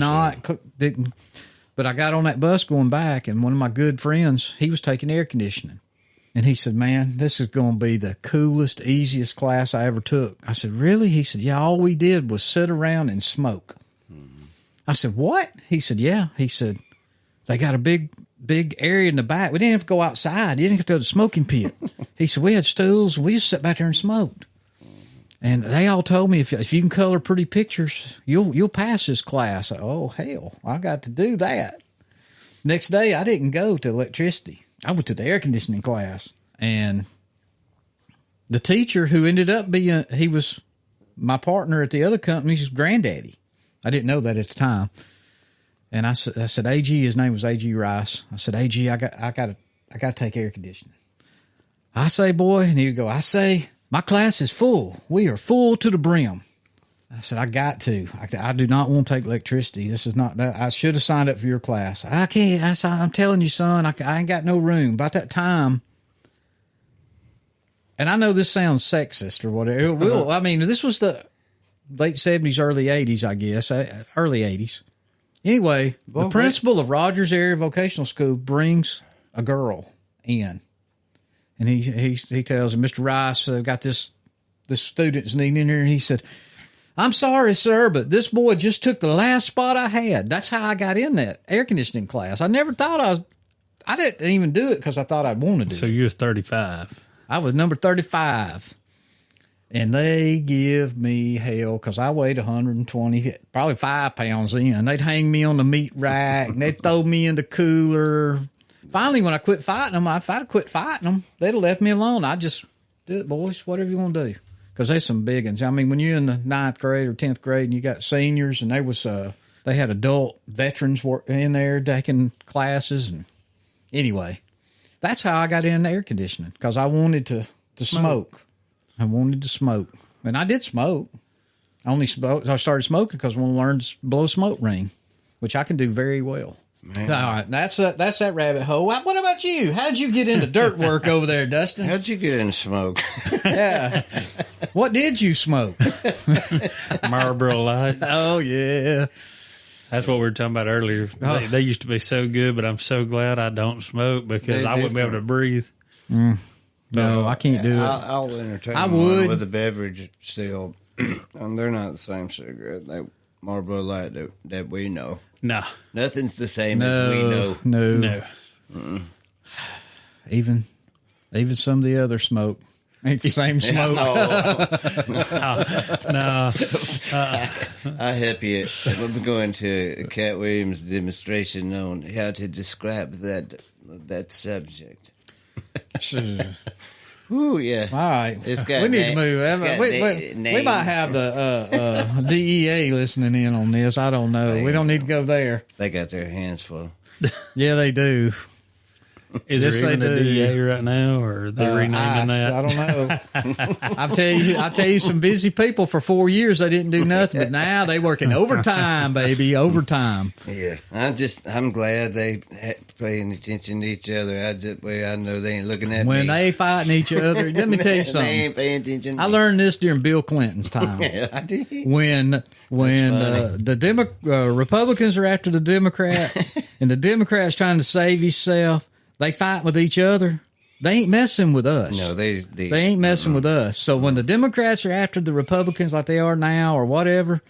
A: but I got on that bus going back, and one of my good friends, he was taking air conditioning, and he said, "Man, this is going to be the coolest, easiest class I ever took." I said, "Really?" He said, "Yeah, all we did was sit around and smoke." I said, "What?" He said, "Yeah." He said, "They got a big area in the back. We didn't have to go outside. You didn't have to go to the smoking pit." He said, "We had stools. We just sat back there and smoked." And they all told me, if you can color pretty pictures, you'll pass this class. Oh, hell, I got to do that. Next day, I didn't go to electricity. I went to the air conditioning class. And the teacher who ended up being, he was my partner at the other company's granddaddy. I didn't know that at the time. And I said, AG, his name was AG Rice. I said, AG, I got to take air conditioning. I say, boy, and he'd go, I say, my class is full. We are full to the brim. I said, I got to. I do not want to take electricity. This is not that. I should have signed up for your class. I can't. I'm telling you, son, I ain't got no room. About that time, and I know this sounds sexist or whatever. I mean, this was the late 70s, early 80s, I guess. Early 80s. Anyway, the principal of Rogers Area Vocational School brings a girl in. And he tells him, Mr. Rice, got this student's needing in here. And he said, I'm sorry, sir, but this boy just took the last spot I had. That's how I got in that air conditioning class. I never thought I didn't even do it because I thought I'd want to do it.
B: So you was 35.
A: I was number 35. And they give me hell because I weighed 120, probably 5 pounds in. They'd hang me on the meat rack and they'd throw me in the cooler. Finally, when I quit fighting them, if I'd quit fighting them, they'd have left me alone. I just do it, boys, whatever you want to do. Because there's some big ones. I mean, when you're in the 9th grade or 10th grade and you got seniors and they had adult veterans in there taking classes. And anyway, that's how I got into air conditioning because I wanted to smoke. I wanted to smoke. And I did smoke. I started smoking because I wanted to learn to blow a smoke ring, which I can do very well. Man. All right, that's that rabbit hole. What about you? How'd you get into dirt work over there, Dustin?
C: How'd you get into smoke?
A: Yeah. What did you smoke?
B: Marlboro Lights.
A: Oh, yeah.
B: That's what we were talking about earlier. They used to be so good, but I'm so glad I don't smoke because I wouldn't be able to breathe.
A: No, I can't do it.
C: I'll entertain
A: I
C: one
A: would.
C: with a beverage still. They're not the same cigarette. They Marlboro Light that we know.
B: No.
C: Nothing's the same as we know.
A: No. Even some of the other smoke ain't the same smoke.
B: No.
C: I help you. We're going to Cat Williams' demonstration on how to describe that subject. Ooh, yeah.
A: All right. We need to move. We might have the DEA listening in on this. I don't know. We don't need to go there.
C: They got their hands full.
A: Yeah, they do.
B: Is there even a DEA right now, or are they renaming that?
A: I don't know. I'll tell you, some busy people for 4 years they didn't do nothing, but now they working overtime, baby, overtime.
C: Yeah, I'm glad they paying attention to each other. I know they ain't looking at me
A: when they fighting each other. Let me tell you something.
C: They ain't paying attention.
A: I learned this during Bill Clinton's time.
C: Yeah, I did.
A: When the Republicans are after the Democrat, and the Democrat's trying to save himself. They fight with each other. They ain't messing with us.
C: No, they
A: ain't messing with us. So when the Democrats are after the Republicans like they are now or whatever,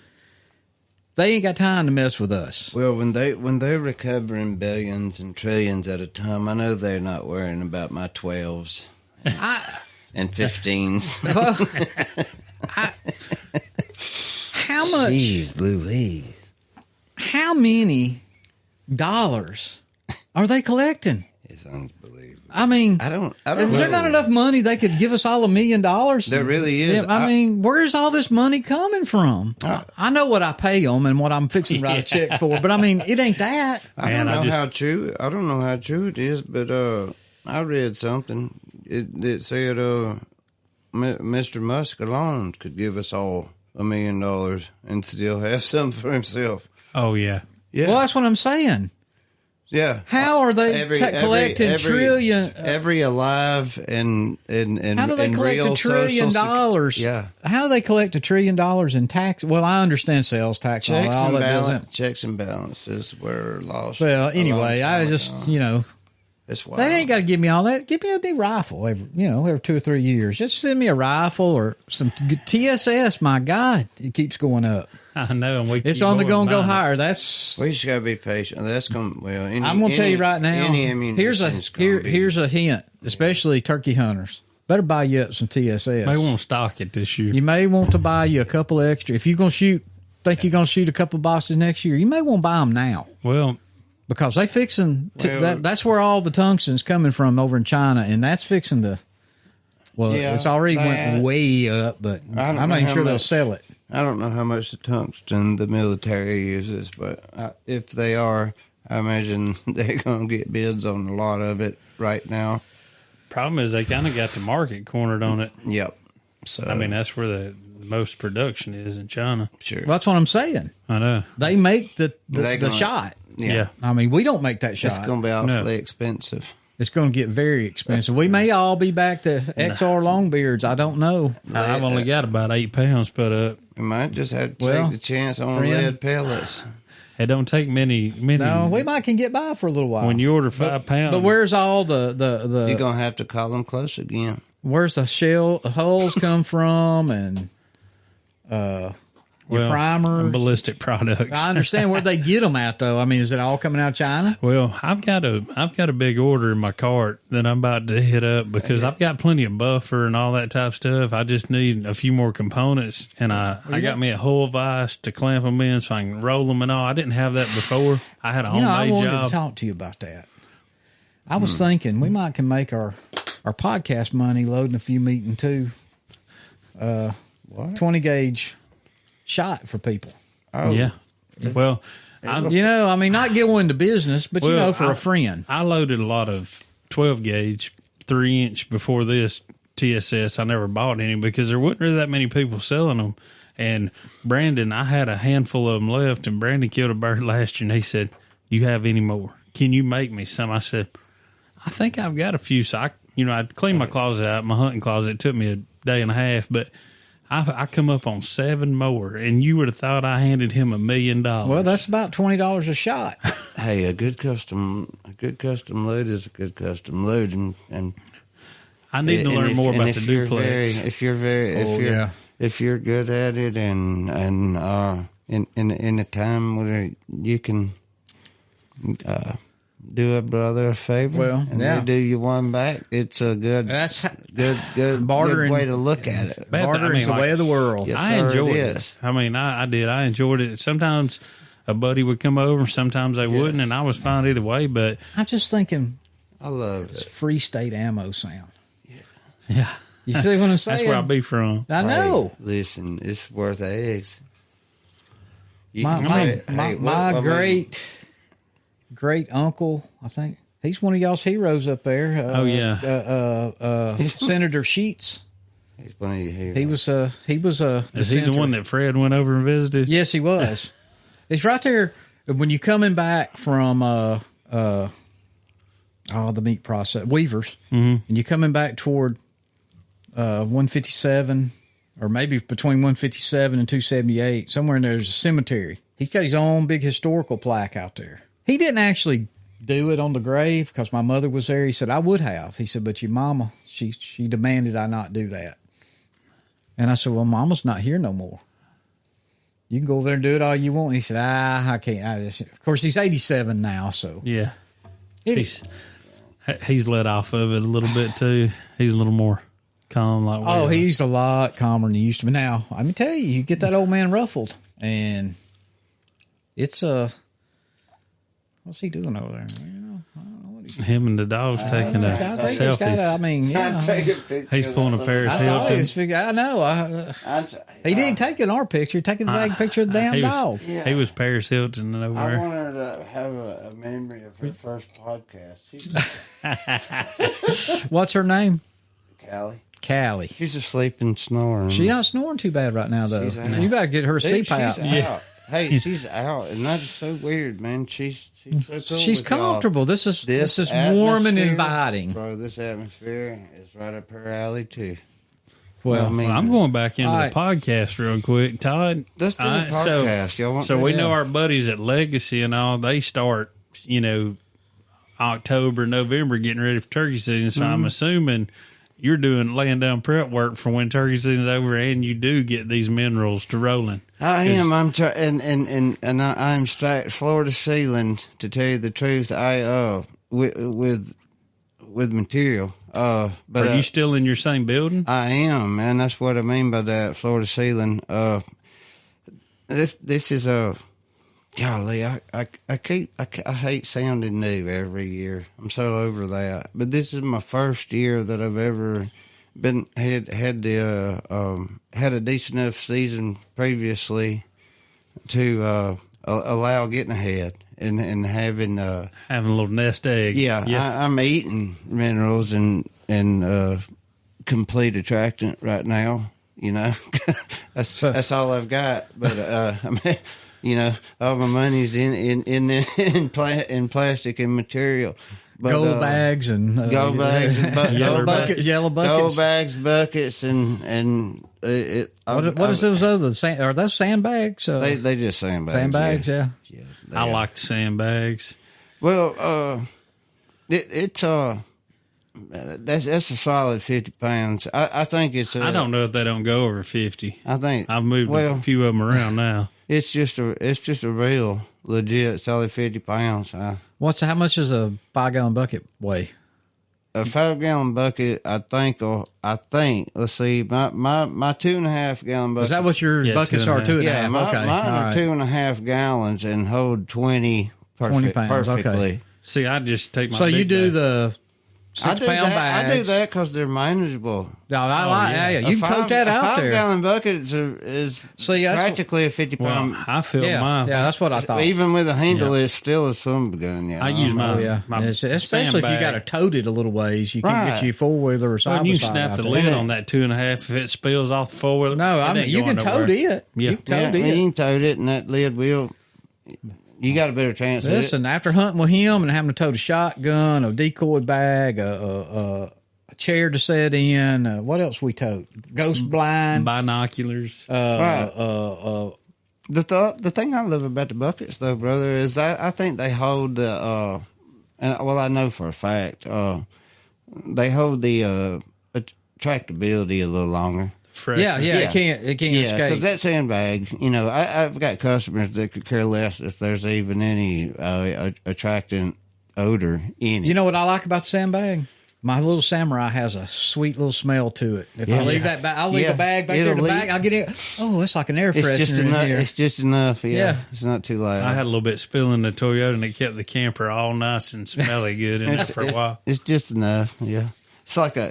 A: they ain't got time to mess with us.
C: Well, when they're recovering billions and trillions at a time, I know they're not worrying about my 12s and 15s.
A: How much?
C: Jeez Louise.
A: How many dollars are they collecting?
C: It's unbelievable.
A: I mean,
C: I don't
A: is there not enough money they could give us all $1 million?
C: There really is.
A: I mean, where's all this money coming from? I know what I pay them and what I'm fixing to write a check for, but I mean, it ain't that.
C: I don't know how true it is, but I read something. It said Mr. Musk alone could give us all $1 million and still have some for himself.
B: Oh yeah.
A: Well, that's what I'm saying.
C: Yeah.
A: How are they collecting trillion?
C: Every alive and
A: how do they collect $1 trillion?
C: Yeah.
A: How do they collect $1 trillion in tax? Well, I understand sales tax.
C: Checks and balances were lost.
A: Well, anyway, I just
C: it's wild.
A: They ain't got to give me all that. Give me a new rifle every 2 or 3 years. Just send me a rifle or some TSS. My God, it keeps going up.
B: I know, and
A: it's only going to go higher.
C: We just got to be patient. That's going. Well,
A: I'm going to tell you right now. Here's a hint, especially turkey hunters. Better buy you up some TSS.
B: May want to stock it this year.
A: You may want to buy you a couple extra. If you're going to think you're going to shoot a couple boxes next year, you may want to buy them now.
B: Well,
A: because they fixing that's where all the tungsten's coming from over in China, and that's fixing to. Well, it's already went way up, but I'm not even sure they'll sell it.
C: I don't know how much the tungsten the military uses, but if they are, I imagine they're going to get bids on a lot of it right now.
B: Problem is they kind of got the market cornered on it.
C: Yep. So
B: I mean, that's where the most production is in China.
C: Sure.
A: Well, that's what I'm saying.
B: I know.
A: They make the shot.
B: Yeah.
A: I mean, we don't make that shot.
C: It's going to be awfully expensive.
A: It's going to get very expensive. We may all be back to XR Longbeards. I don't know.
B: I've only got about 8 pounds put up.
C: We might just have to take the chance on lead pellets.
B: It don't take many.
A: No, we might can get by for a little while.
B: When you order 5 pounds.
A: But where's all the
C: you're going to have to call them close again.
A: Where's the holes come from? And your primers,
B: and ballistic products.
A: I understand where they get them at, though. I mean, is it all coming out of China?
B: Well, I've got a big order in my cart that I'm about to hit up because I've got plenty of buffer and all that type of stuff. I just need a few more components, and I got me a hull vise to clamp them in so I can roll them and all. I didn't have that before. I had a homemade
A: I wanted
B: job.
A: to talk to you about that. I was thinking we might can make our podcast money loading a few meat and two 20 gauge shot for people.
C: Oh.
B: Yeah. Well,
A: not get one into business, but for a friend.
B: I loaded a lot of 12 gauge 3-inch before this TSS. I never bought any because there wasn't really that many people selling them. And Brandon, I had a handful of them left, and Brandon killed a bird last year, and he said, "Do you have any more? Can you make me some?" I said, "I think I've got a few." So I cleaned my closet out, my hunting closet. It took me a day and a half, but I come up on 7 more, and you would have thought I handed him $1 million.
A: Well, that's about $20 a shot.
C: Hey, a good custom load is a good custom load, and
B: I need to learn more about the duplex.
C: If you're good at it, and in a time where you can do a brother a favor, they do you one back, it's a good
A: bartering,
C: good way to look at it.
A: Bartering is the way of the world.
C: Yes,
B: I enjoyed
C: it.
B: it. I mean, I did. I enjoyed it. Sometimes a buddy would come over, sometimes they wouldn't, and I was fine either way. But
A: I'm just thinking,
C: I love
A: it's Free State ammo sound.
B: Yeah.
A: You see what I'm saying?
B: That's where I'll be from.
A: I know.
C: Hey, listen, it's worth eggs.
A: My great uncle, I think he's one of y'all's heroes up there. Senator Sheets.
C: He's one of your heroes.
A: He was
B: Is he the one that Fred went over and visited?
A: Yes, he was. It's right there when you're coming back from the meat process Weavers, and you're coming back toward 157, or maybe between 157 and 278, somewhere in there, there's a cemetery. He's got his own big historical plaque out there. He didn't actually do it on the grave because my mother was there. He said, "I would have." He said, "But your mama, she demanded I not do that." And I said, "Well, Mama's not here no more. You can go over there and do it all you want." And he said, "I can't." Of course, he's 87 now, so.
B: Yeah. He's let off of it a little bit, too. He's a little more calm.
A: He's a lot calmer than he used to be. Now, let me tell you, you get that old man ruffled, and it's what's he doing over there? I don't know what he's doing.
B: Him and the dog's taking a selfie. He's pulling a Paris Hilton.
A: I know. He didn't take in our picture. Taking the picture of the damn dog.
B: Yeah. He was Paris Hilton over there.
C: I want her to have a memory of her first podcast.
A: What's her name?
C: Callie. She's asleep and snoring.
A: She's not snoring too bad right now, though. You better get her CPAP.
C: She's out. Hey, she's out, and that's so weird, man. She's so cool.
A: She's comfortable. This is warm and inviting,
C: bro. This atmosphere is right up her alley too.
B: Well, I'm going back into the podcast real quick, Todd.
C: Let's do the podcast.
B: We know our buddies at Legacy and all. They start, October, November, getting ready for turkey season. So I'm assuming you're laying down prep work for when turkey season's over, and you do get these minerals to rolling.
C: I am. I'm I'm straight floor to ceiling. To tell you the truth, with material. But
B: are you still in your same building?
C: I am, man. That's what I mean by that, floor to ceiling. This is a golly. I hate sounding new every year. I'm so over that. But this is my first year that I've ever had a decent enough season previously to allow getting ahead and having a
B: little nest egg.
C: Yeah. I'm eating minerals and complete attractant right now. That's all I've got. But all my money's in plastic and material. But,
A: gold bags and
C: yellow buckets, gold bags, buckets, and it.
A: What is those other? Are those sandbags?
C: They just sandbags.
A: Sandbags, yeah.
B: I like the sandbags.
C: Well, it's that's a solid 50 pounds. I think it's.
B: I don't know if they don't go over 50.
C: I think
B: I've moved a few of them around now.
C: It's just a real legit solid 50 pounds.
A: How much does a 5-gallon bucket weigh?
C: A 5-gallon bucket, I think. Let's see, my 2.5 gallon bucket.
A: Is that what your buckets are? 2.5.
C: Yeah, mine are 2.5 gallons and hold 20
A: pounds
C: perfectly.
A: Okay.
B: See, I just take my.
A: So you do
B: bag.
A: the 6-pound bags.
C: I do that because they're manageable.
A: No, yeah. You can tote that out there.
C: A 5-gallon bucket is practically a 50-pound.
B: Well, I feel
A: mine. Yeah, that's what I thought.
C: Even with a handle, it's still a swim gun. Yeah,
B: I use my.
A: Especially if you got to tote it a little ways, you can get you 4-wheeler or side.
B: You can snap the lid on that 2.5 if it spills off the 4-wheeler.
A: No, I mean you can tote it.
B: Yeah.
A: You can tote it.
C: You can tote it, and that lid will. You got a better chance.
A: Listen, after hunting with him and having to tote a shotgun, a decoy bag, a chair to set in, what else we tote? Ghost blind,
B: binoculars.
C: The thing I love about the buckets, though, brother, is I think they hold the. I know for a fact they hold the attractability a little longer.
A: Yeah, it can't escape.
C: Because that sandbag, I've got customers that could care less if there's even any attractant odor in it.
A: You know what I like about the sandbag? My little Samurai has a sweet little smell to it. If I leave that bag, I'll leave a bag back there in the back. I'll get it. Oh, it's like an air freshener in here.
C: It's just enough. Yeah. It's not too loud.
B: I had a little bit spill in the Toyota, and it kept the camper all nice and smelly good in there for a while.
C: It's just enough. Yeah. It's like a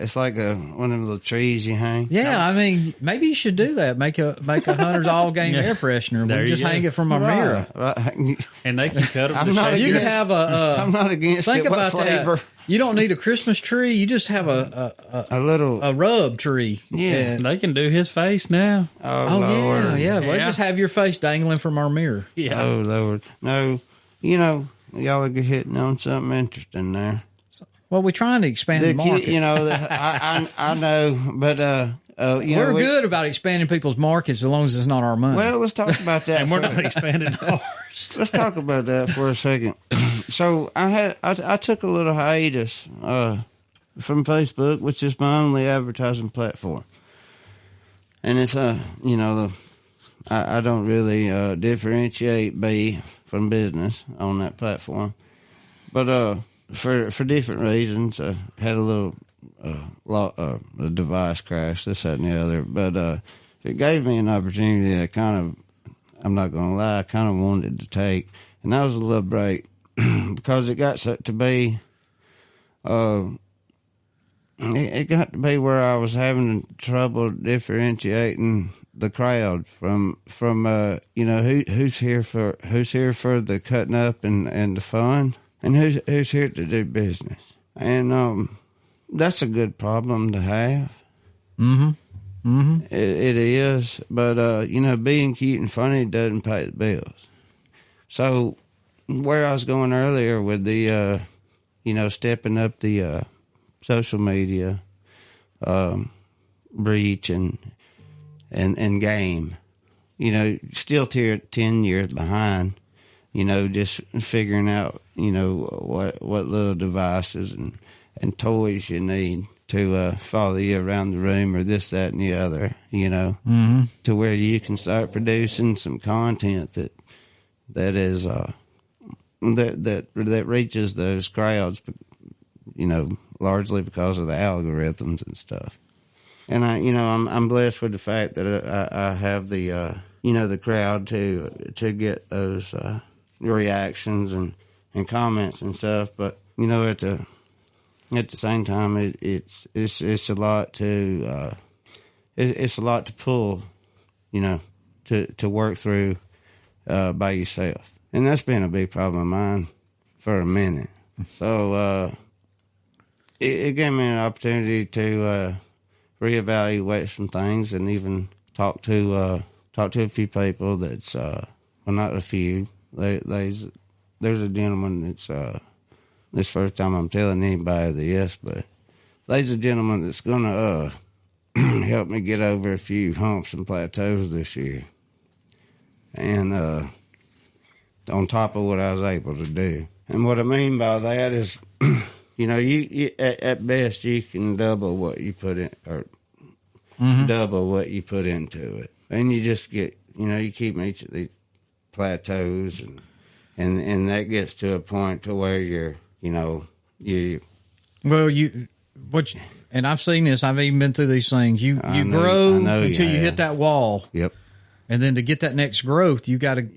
C: one of them little trees you hang.
A: Yeah, I mean, maybe you should do that. Make a hunter's all game air freshener. We just hang it from our mirror,
C: right.
B: And they can cut them.
A: You can have a.
C: I'm not against
A: think
C: it.
A: About
C: flavor?
A: That. You don't need a Christmas tree. You just have a rub tree.
C: Yeah,
B: they can do his face now.
C: Oh Lord.
A: yeah. Well, just have your face dangling from our mirror.
B: Yeah.
C: Oh Lord, no. Y'all are hitting on something interesting there.
A: Well, we're trying to expand the market.
C: I know, but
A: we're good about expanding people's markets as long as it's not our money.
C: Well, let's talk about that.
B: And we're not expanding ours.
C: Let's talk about that for a second. So I took a little hiatus from Facebook, which is my only advertising platform, and it's I don't really differentiate B from business on that platform, but for different reasons, I had a little a device crash, this, that, and the other. But it gave me an opportunity that I'm not going to lie, I kind of wanted to take. And that was a little break because it got to be, it got to be where I was having trouble differentiating the crowd from who's here for the cutting up and the fun. And who's here to do business? And that's a good problem to have.
A: Mm-hmm. Mm-hmm.
C: It is. But, being cute and funny doesn't pay the bills. So where I was going earlier with the, stepping up the social media reach and game, still 10 years behind. Just figuring out, what little devices and toys you need to follow you around the room or this, that, and the other, to where you can start producing some content that is that reaches those crowds, largely because of the algorithms and stuff. And I'm blessed with the fact that I have the the crowd to get those reactions and comments and stuff, but at the same time it's a lot to it's a lot to pull, to work through by yourself, and that's been a big problem of mine for a minute. So it gave me an opportunity to reevaluate some things and even talk to a few people that's not a few. There's a gentleman that's this first time I'm telling anybody this, but there's a gentleman that's gonna help me get over a few humps and plateaus this year, and on top of what I was able to do. And what I mean by that is you at best you can double what you put in, or double what you put into it, and you just get, you keep each of these plateaus, and that gets to a point to where you're,
A: and I've seen this. I've even been through these things. You grow until you hit that wall.
C: Yep.
A: And then to get that next growth, you got to do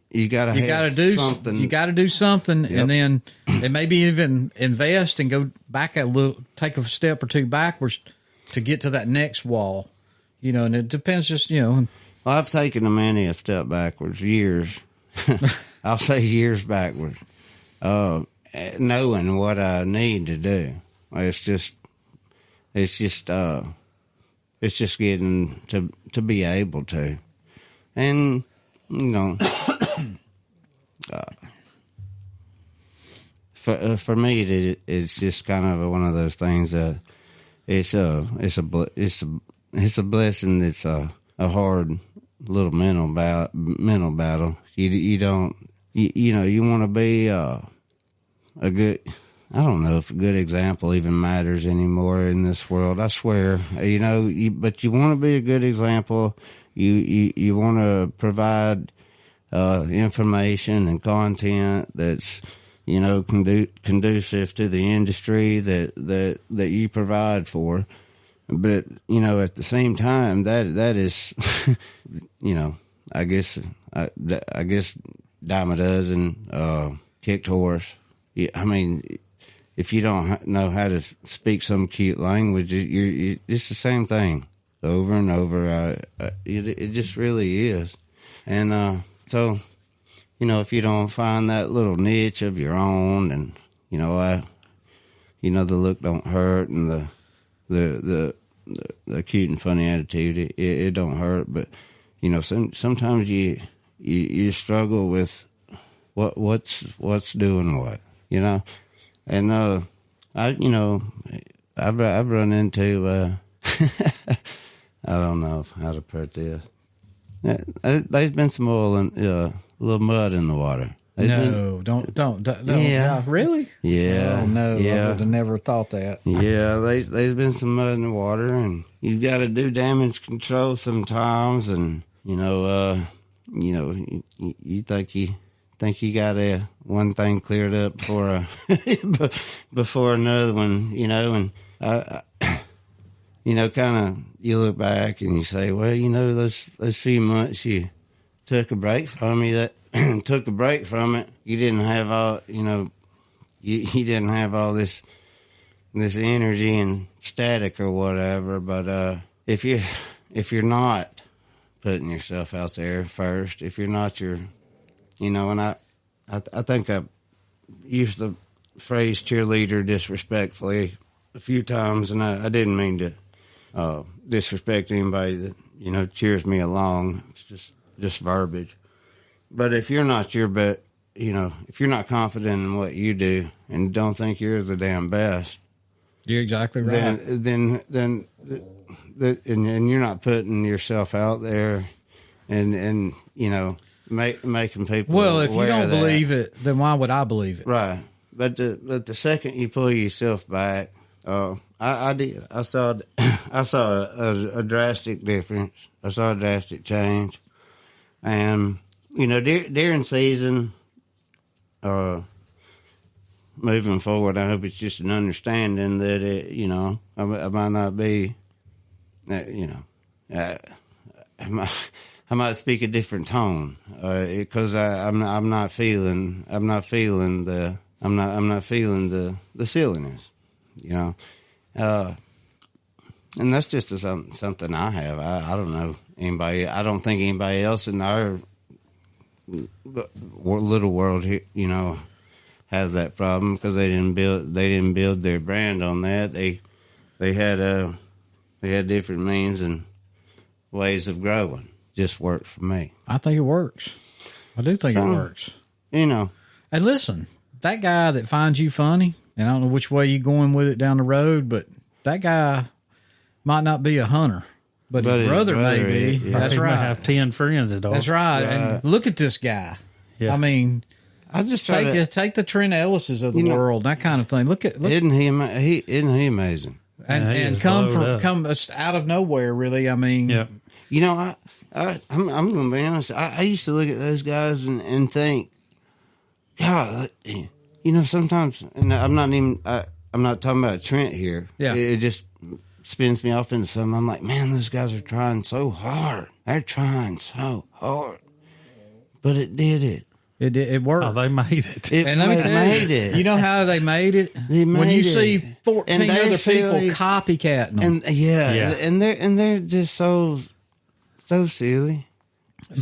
A: something. You got to do something,
C: Yep.
A: and then and maybe even invest and go back a little, take a step or two backwards to get to that next wall. And it depends. Just
C: Well, I've taken many a step backwards, years. I'll say years backwards, knowing what I need to do. It's just getting to be able to. And, for me, it's just kind of one of those things that it's a blessing. It's a hard little mental battle. You want to be a good. I don't know if a good example even matters anymore in this world. I swear, but you want to be a good example. You want to provide information and content that's conducive to the industry that you provide for. But at the same time, that is, I guess dime a dozen, kicked horse. I mean, if you don't know how to speak some cute language, it's the same thing over and over. It just really is. And so, if you don't find that little niche of your own, and the look don't hurt, and the cute and funny attitude, it don't hurt. But sometimes you struggle with what's doing what, and I've run into I don't know how to put this. There's been some oil and a little mud in the water.
A: Don't. Yeah, really?
C: Yeah.
A: Oh, no,
C: yeah.
A: I would have never thought that.
C: Yeah, there's been some mud in the water, and you've got to do damage control sometimes, and you think you got one thing cleared up before before another one, and kind of you look back and you say, well, those few months you took a break from it, you didn't have all, you didn't have all this energy and static or whatever. But if you're not putting yourself out there first, if you're not and I think I used the phrase cheerleader disrespectfully a few times, and I didn't mean to disrespect anybody that cheers me along. It's just verbiage. But if you're not if you're not confident in what you do and don't think you're the damn best,
A: you're exactly right.
C: Then you're not putting yourself out there, and making people.
A: Well, if you don't believe it, then why would I believe it?
C: Right. But the second you pull yourself back, I did. I saw a drastic difference. I saw a drastic change, and during season, moving forward, I hope it's just an understanding that I might not be, I might speak a different tone because I'm not feeling the silliness, and that's just something I have. I don't know anybody. I don't think anybody else in our little world here, has that problem because they didn't build their brand on that. They had different means and ways of growing. Just worked for me.
A: I think it works. I do think it works. And listen, that guy that finds you funny, and I don't know which way you're going with it down the road, but that guy might not be a hunter, but his brother may be.
B: Yeah.
A: That's
B: he
A: right.
B: Might have 10 friends at all.
A: That's right. And look at this guy.
B: Yeah.
A: I mean,
C: I just try to
A: take the Trent Ellises of the world, that kind of thing. Look,
C: isn't he amazing?
A: And come out of nowhere, really. I mean,
B: yeah.
C: You know, I'm going to be honest. I used to look at those guys and think, God, you know, sometimes, and I'm not talking about Trent here.
A: Yeah.
C: It just spins me off into something. I'm like, man, those guys are trying so hard. They're trying so hard. But it did it.
A: It worked.
B: Oh, they made it.
A: And let me tell you, you know how they made it? When you see 14 other people copycatting them.
C: And and they're just so silly.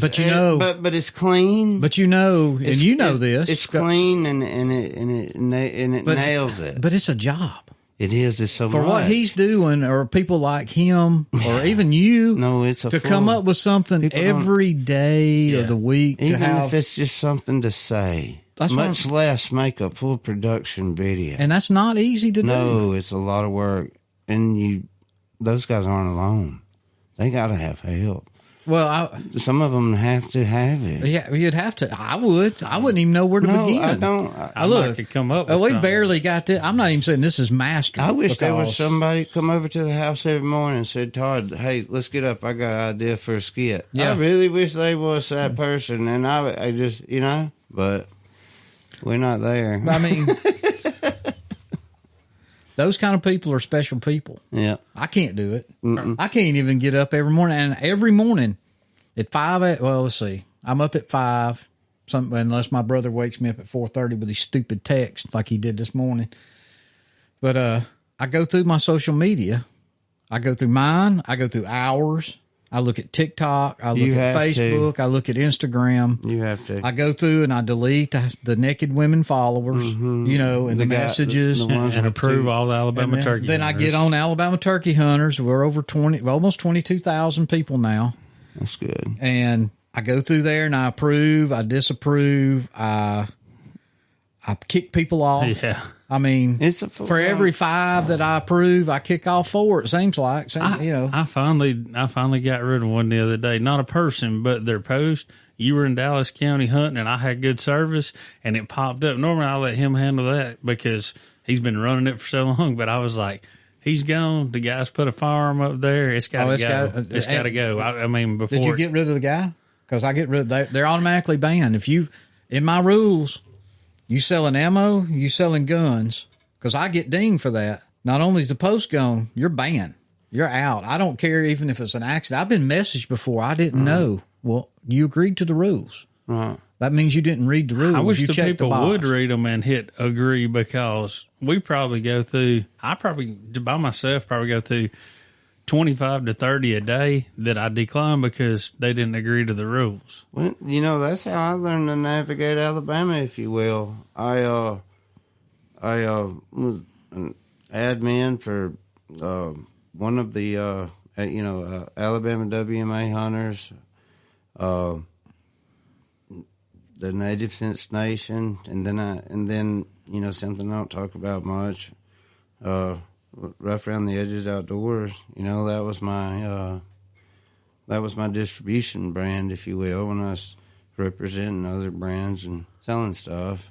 A: But you know,
C: but it's clean.
A: But you know, and you know this.
C: It's clean and it nails it.
A: But it's a job.
C: It is. It's so
A: for
C: much.
A: what he's doing, or people like him, or even you.
C: No, it's
A: to come up with something every day of the week.
C: Even if it's just something to say. Much less make a full production video.
A: And that's not easy to do.
C: No, it's a lot of work. And those guys aren't alone. They got to have help.
A: Well,
C: some of them have to have it.
A: Yeah, you'd have to. I wouldn't even know where to begin.
C: I don't.
B: I could come up with
A: we barely got this. I'm not even saying this is mastered.
C: I wish there was somebody come over to the house every morning and said, Todd, hey, let's get up. I got an idea for a skit. Yeah. I really wish they was that person. And I just, but we're not there.
A: I mean, those kind of people are special people.
C: Yeah.
A: I can't do it. I can't even get up every morning. And every morning at 5, let's see. I'm up at 5, unless my brother wakes me up at 4:30 with his stupid text like he did this morning. But I go through my social media. I go through mine. I go through ours. I look at TikTok. I look at Facebook. I look at Instagram.
C: You have to.
A: I go through and I delete the naked women followers, and the messages.
B: And approve all the Alabama turkey
A: hunters. Then I get on Alabama Turkey Hunters. We're over almost 22,000 people now.
C: That's good.
A: And I go through there and I approve. I disapprove. I kick people off.
B: Yeah.
A: I mean, for every 5 that I approve, I kick off 4. It seems like,
B: I finally got rid of one the other day. Not a person, but their post. You were in Dallas County hunting, and I had good service, and it popped up. Normally, I let him handle that because he's been running it for so long. But I was like, he's gone. The guy's put a firearm up there. It's got to go. It's got to go. I mean, before.
A: Did you get rid of the guy? Because I get rid of they're automatically banned. If you, in my rules. You selling ammo, you selling guns, because I get dinged for that. Not only is the post gone, you're banned. You're out. I don't care even if it's an accident. I've been messaged before. I didn't know. Well, you agreed to the rules.
C: Right.
A: That means you didn't read the rules.
B: I wish
A: you
B: the people would read them and hit agree, because we probably go through, by myself, go through 25 to 30 a day that I decline because they didn't agree to the rules.
C: Well, that's how I learned to navigate Alabama, if you will. I was an admin for one of the Alabama WMA hunters, the Native Sense Nation, and then something I don't talk about much. Rough Around the Edges Outdoors, that was my distribution brand, if you will, when I was representing other brands and selling stuff.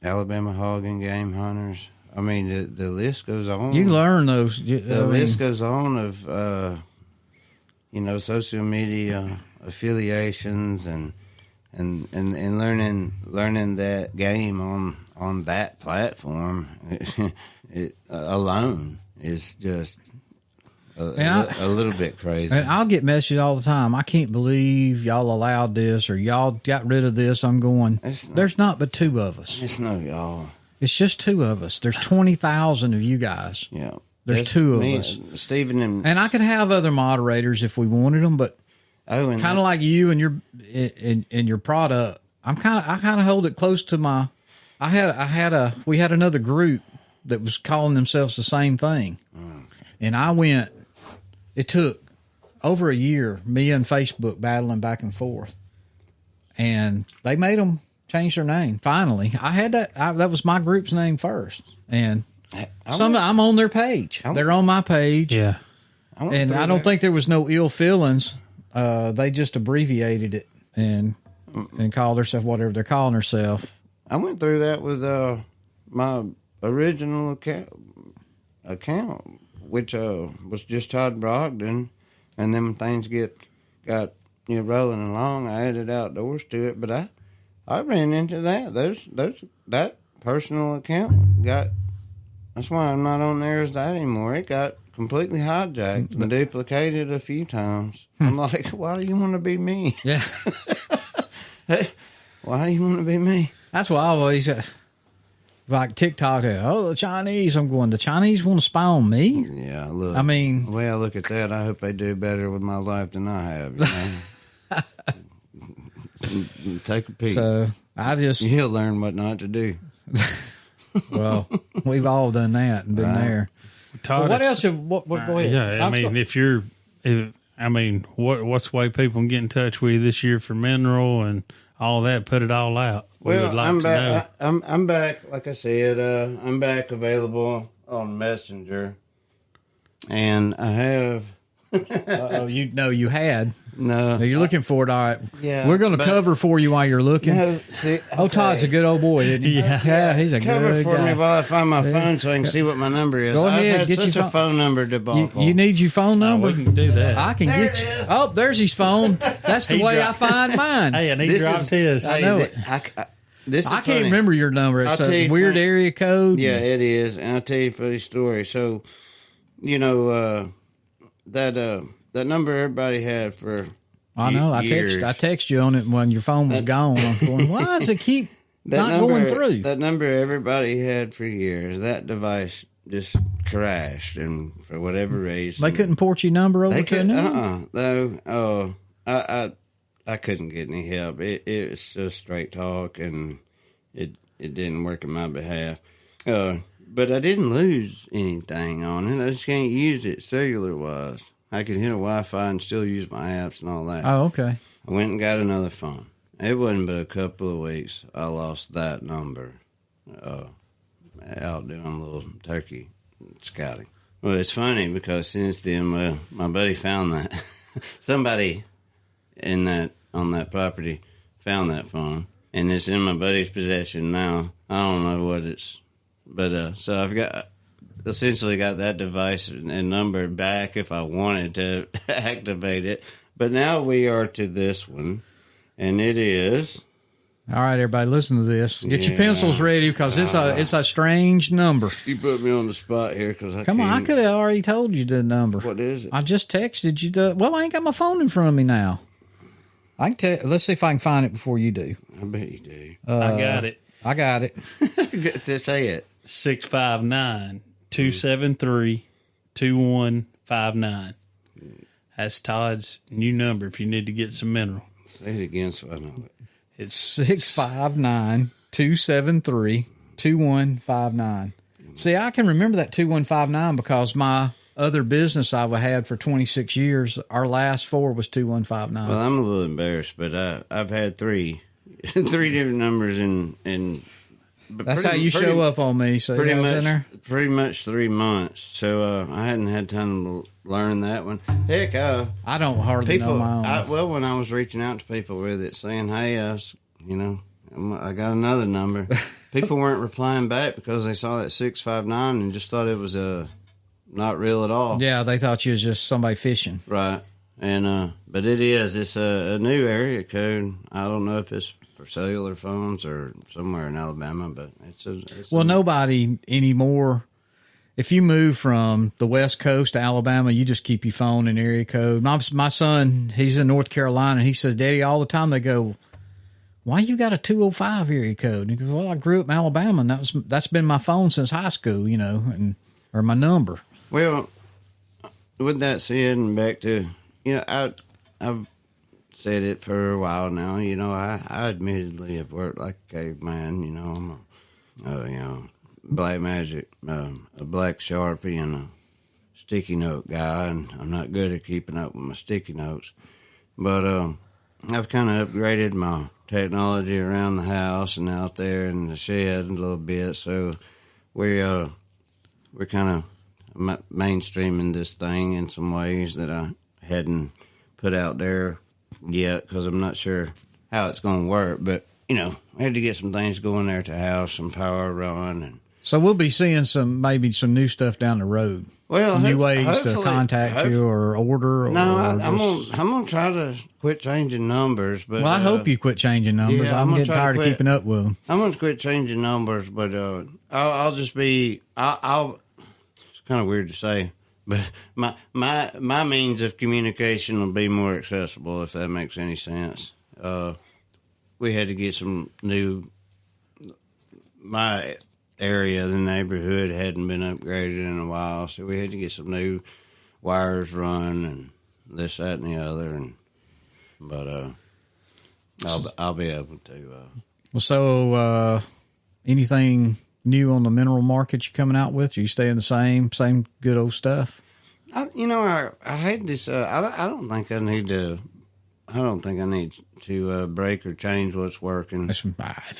C: Alabama Hog and Game Hunters. I mean, the list goes on.
A: You learn those.
C: The list goes on of, social media affiliations and learning that game on that platform. It alone is just a little bit crazy.
A: And I'll get messages all the time. I can't believe y'all allowed this, or y'all got rid of this. I'm going, there's not but 2 of us.
C: It's no y'all.
A: It's just 2 of us. There's 20,000 of you guys.
C: Yeah.
A: There's 2 of us.
C: Stephen
A: and I could have other moderators if we wanted them, but kind of like you and your product, I kind of hold it close to my. We had another group that was calling themselves the same thing. And I went, it took over a year, me and Facebook battling back and forth. And they made them change their name. Finally, I had that was my group's name first. And I'm on their page. They're on my page.
B: Yeah.
A: And I don't think there was no ill feelings. They just abbreviated it. And and called herself whatever they're calling herself.
C: I went through that with my original account, which was just Todd Brodgen, and then when things got rolling along, I added outdoors to it. But I ran into that. That personal account that's why I'm not on there as that anymore. It got completely hijacked and duplicated a few times. I'm like, why do you want to be me?
A: Yeah.
C: Hey, why do you want to be me?
A: That's why I always, like TikTok, the Chinese, I'm going, the Chinese want to spy on me?
C: Yeah, look.
A: I mean,
C: the way I look at that, I hope they do better with my life than I have. Take a peek.
A: So
C: You'll learn what not to do.
A: Well, we've all done that and been there.
B: Todd,
A: what else? Go ahead.
B: Yeah, I mean, what's the way people can get in touch with you this year for mineral and all that? Put it all out. We would like
C: I'm
B: to
C: back.
B: know.
C: I'm back. Like I said, I'm back available on Messenger, and I have.
A: You had.
C: No,
A: You're looking for it. All right.
C: Yeah,
A: we're going to cover for you while you're looking.
C: No, see, okay.
A: Oh, Todd's a good old boy, isn't he? Yeah, he's a
C: cover
A: good
C: for
A: guy.
C: me while I find my phone so I can see what my number is.
A: Go ahead,
C: I've had
A: get
C: such
A: your
C: a phone number debacle.
A: You need your phone number?
B: We can do that.
A: I can
C: There
A: get
C: it
A: you.
C: is.
A: Oh, there's his phone. That's the way I find mine.
B: Hey, and he
C: This
B: dropped
C: is-
B: his.
A: I know it.
C: This is
A: I can't
C: funny.
A: remember your number.
C: I'll
A: It's
C: tell
A: a
C: you
A: weird
C: funny.
A: area code.
C: Yeah, it is, and I'll tell you a funny story. So, that number everybody had for
A: I know.
C: years.
A: I text you on it when your phone was gone. I'm going, why does it keep not going through?
C: That number everybody had for years. That device just crashed, and for whatever reason,
A: They couldn't port your number over to a new one?
C: No, I couldn't get any help. It was just straight talk, and it didn't work in my behalf. But I didn't lose anything on it. I just can't use it cellular wise. I can hit a Wi-Fi and still use my apps and all that.
A: Oh, okay.
C: I went and got another phone. It wasn't but a couple of weeks I lost that number out doing a little turkey scouting. Well, it's funny because since then, my buddy found that. Somebody on that property found that phone, and it's in my buddy's possession now. I don't know what it's, but so I've essentially got that device and number back if I wanted to activate it. But now we are to this one, and it is.
A: All right, everybody, listen to this. Get your
C: Yeah.
A: pencils ready because it's a strange number.
C: You put me on the spot here because I
A: Come on, I
C: can't-
A: could have already told you the number.
C: What is it?
A: I just texted you. Well, I ain't got my phone in front of me now. I can let's see if I can find it before you do.
C: I bet you do.
B: I got it.
A: I got it.
C: Say it.
B: 659-273-2159. That's Todd's new number if you need to get some mineral.
C: Say it again so I know it.
B: It's
A: 659-273-2159. See, I can remember that 2159 because my other business I've had for 26 years, our last four was 2159.
C: Well, I'm a little embarrassed, but I've had three different numbers in.
A: That's how you show up on me. So
C: Pretty
A: in
C: much,
A: there.
C: pretty much 3 months. So I hadn't had time to learn that one. Heck,
A: I don't hardly know
C: people.
A: my own.
C: When I was reaching out to people with it, saying, "Hey, I got another number," people weren't replying back because they saw that 659 and just thought it was not real at all.
A: Yeah, they thought you was just somebody fishing.
C: Right. And but it is. It's a new area code. I don't know if it's for cellular phones or somewhere in Alabama, but it's
A: nobody anymore. If you move from the West Coast to Alabama, you just keep your phone and area code. My son, he's in North Carolina. He says, "Daddy," all the time they go, "Why you got a 205 area code?" And he goes, "Well, I grew up in Alabama, and that's been my phone since high school, or my number."
C: Well, with that said, and back to I've said it for a while now. I admittedly have worked like a caveman. I'm a black magic, a black Sharpie, and a sticky note guy, and I'm not good at keeping up with my sticky notes. But I've kind of upgraded my technology around the house and out there in the shed a little bit. So we're kind of mainstreaming this thing in some ways that I hadn't put out there yet because I'm not sure how it's going to work. But we had to get some things going there at the house, some power run, and
A: so we'll be seeing maybe some new stuff down the road.
C: Well,
A: new ways to contact you or order.
C: No, I'm gonna try to quit changing numbers. But
A: I hope you quit changing numbers.
C: Yeah,
A: I'm getting tired of keeping up with them.
C: I'm gonna quit changing numbers, but I'll just be. It's kind of weird to say, but my means of communication will be more accessible, if that makes any sense. We had to get some new. My area, the neighborhood hadn't been upgraded in a while, so we had to get some new wires run and this, that, and the other. But I'll be able to.
A: Well, so anything new on the mineral market you coming out with? Are you staying the same good old stuff?
C: I hate this. I don't think I need to. I don't think I need to break or change what's working.
A: If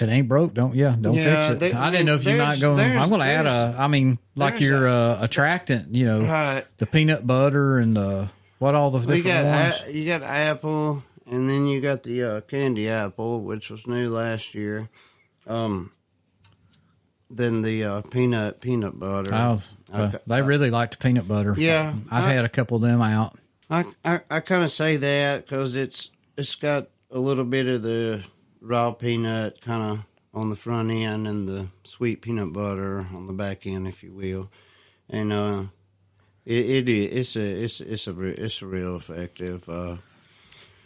A: it ain't broke, don't fix it. I didn't know if you might go. I'm going to add your attractant.
C: Right.
A: The peanut butter and the all the different ones.
C: You got apple, and then you got the candy apple, which was new last year. Then the peanut butter.
A: They really liked peanut butter.
C: Yeah,
A: I've had a couple of them out.
C: I kind of say that because it's got a little bit of the raw peanut kind of on the front end and the sweet peanut butter on the back end, if you will, and it's a real effective.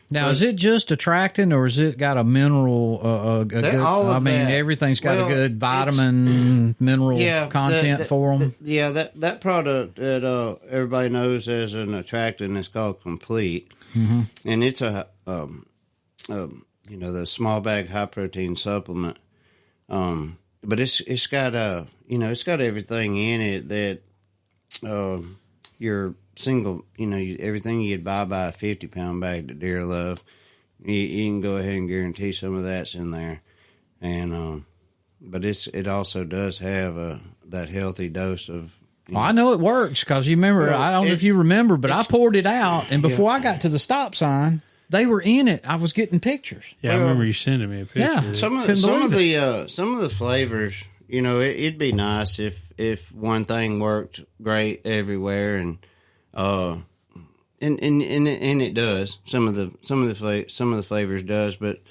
A: Now, is it just attractant, or is it got a mineral? Everything's got a good vitamin mineral content for them.
C: That product that everybody knows as an attractant is called Complete, and it's a the small bag high protein supplement. But it's got it's got everything in it that your single, everything you'd buy a 50-pound bag that deer love, you can go ahead and guarantee some of that's in there, and but it also does have that healthy dose of.
A: I know it works because you remember. I don't know if you remember, but I poured it out, and before I got to the stop sign, they were in it. I was getting pictures.
B: Yeah, I remember you sending me a picture.
A: Yeah,
C: some of the flavors. It'd be nice if one thing worked great everywhere, and it does. Some of the flavors does, but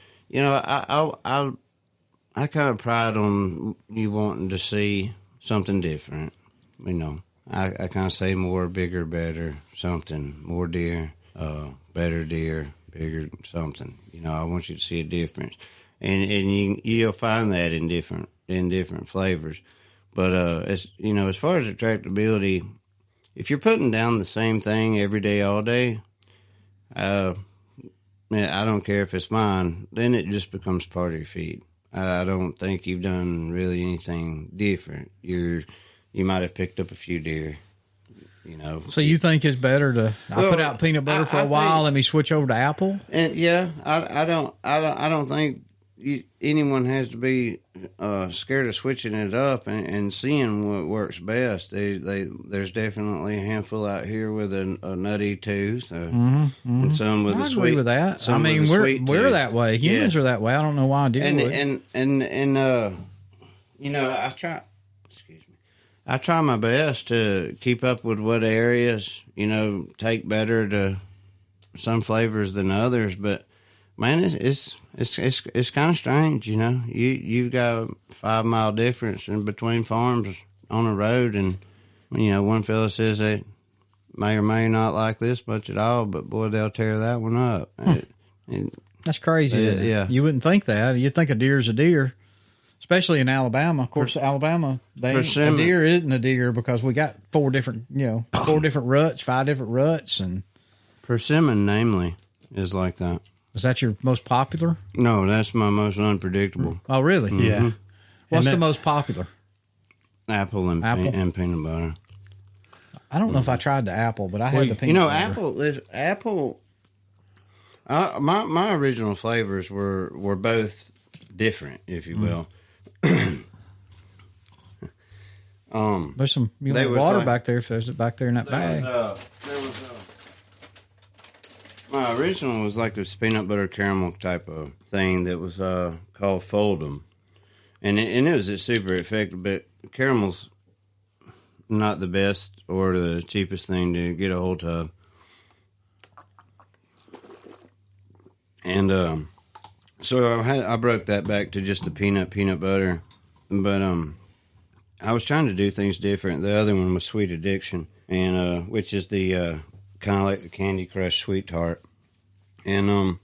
C: I kind of pride on you wanting to see something different. I kind of say more, bigger, better, something, more deer, better deer, bigger something. I want you to see a difference, and you'll find that in different flavors. But as far as attractability, if you're putting down the same thing every day, all day, I don't care if it's mine. Then it just becomes part of your feed. I don't think you've done really anything different. You might have picked up a few deer.
A: So you think it's better to put out peanut butter for a while, let me switch over to apple?
C: And I don't think anyone has to be scared of switching it up and seeing what works best. There's definitely a handful out here with a nutty tooth, and some with
A: I
C: a
A: agree
C: sweet.
A: with that. We're that way. Humans are that way. I don't know why I do it.
C: I try my best to keep up with what areas take better to some flavors than others, but man, it's kind of strange, You've got a 5-mile difference in between farms on a road, and one fella says they may or may not like this much at all, but boy, they'll tear that one up.
A: That's crazy.
C: Yeah,
A: you wouldn't think that. You'd think a deer's a deer, especially in Alabama. Of course, Alabama, a deer isn't a deer because we got 4 different ruts, 5 different ruts, and
C: persimmon, namely, is like that.
A: Is that your most popular?
C: No, that's my most unpredictable.
A: Oh, really?
B: Mm-hmm. Yeah.
A: What's the most popular?
C: Apple and peanut butter.
A: I don't know if I tried the apple, but I had the peanut butter.
C: Apple. My original flavors were both different, if you will.
A: There's some water back there. If there's it back there in that bag.
C: My original was like this peanut butter caramel type of thing that was called Fold'em. And it was super effective, but caramel's not the best or the cheapest thing to get a hold of. And so I broke that back to just the peanut butter. But I was trying to do things different. The other one was Sweet Addiction, and which is the kind of like the Candy Crush Sweet Tart. And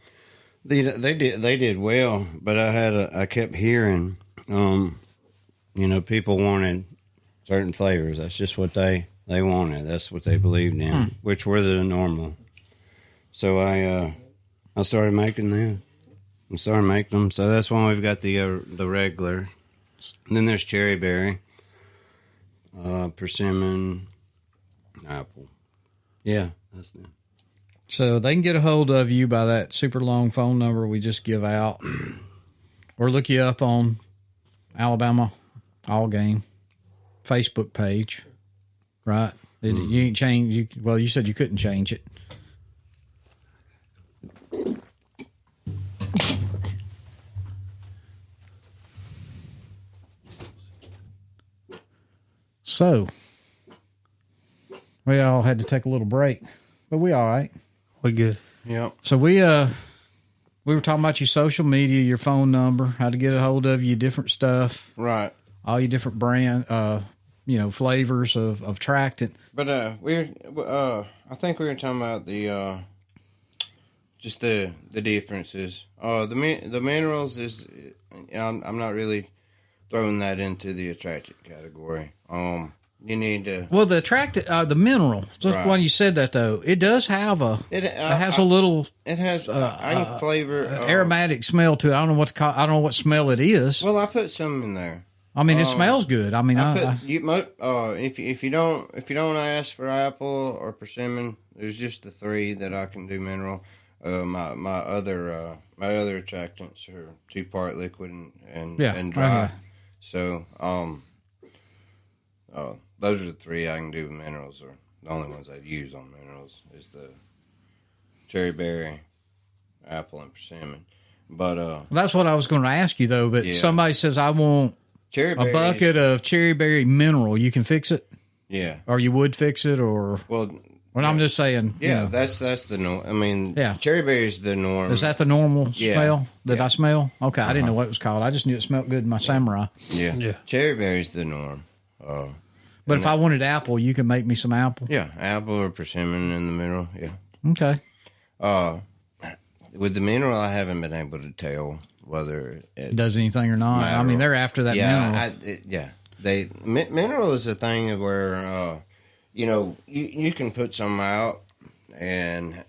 C: they did well, but I kept hearing people wanted certain flavors. That's just what they wanted. That's what they believed in, which were the normal. So I started making them. So that's why we've got the regular. And then there's cherry berry, persimmon, apple. Yeah, that's them.
A: So they can get a hold of you by that super long phone number we just give out, or look you up on Alabama All Game Facebook page, right? You ain't changed. You said you couldn't change it. So we all had to take a little break, but we all right.
B: We good.
C: Yep.
A: So we were talking about your social media, your phone number, how to get a hold of you, different stuff,
C: Right.
A: all your different brand, flavors of tractant.
C: But I think we were talking about the just the differences. The minerals is I'm not really throwing that into the attractant category. You need to.
A: Well, the attractant, the mineral. Just
C: Right.
A: when you said that though, it does have
C: It
A: has a little.
C: It has I can flavor
A: aromatic smell to it. I don't know what to call. I don't know what smell it is.
C: Well, I put some in there.
A: I mean, it smells good. I mean,
C: if you don't ask for apple or persimmon, there's just the three that I can do mineral. My other attractants are 2-part liquid and dry.
A: Okay.
C: So those are the three I can do with minerals, or the only ones I use on minerals is the cherry berry, apple, and persimmon. But
A: that's what I was going to ask you though. But somebody says I want
C: cherry
A: a bucket of cherry berry mineral. You can fix it.
C: Yeah.
A: Or you would fix it, or I'm just saying.
C: Yeah, that's the norm. I mean,
A: yeah.
C: Cherry berry is the norm.
A: Is that the normal smell that I smell? Okay, I didn't know what it was called. I just knew it smelled good in my samurai.
C: Yeah. Cherry berry is the norm.
A: But if I wanted apple, you can make me some apple.
C: Yeah, apple or persimmon in the mineral. Yeah.
A: Okay.
C: With the mineral, I haven't been able to tell whether it
A: does anything or not. I mean, they're after that mineral.
C: Mineral is a thing of where you can put some out, and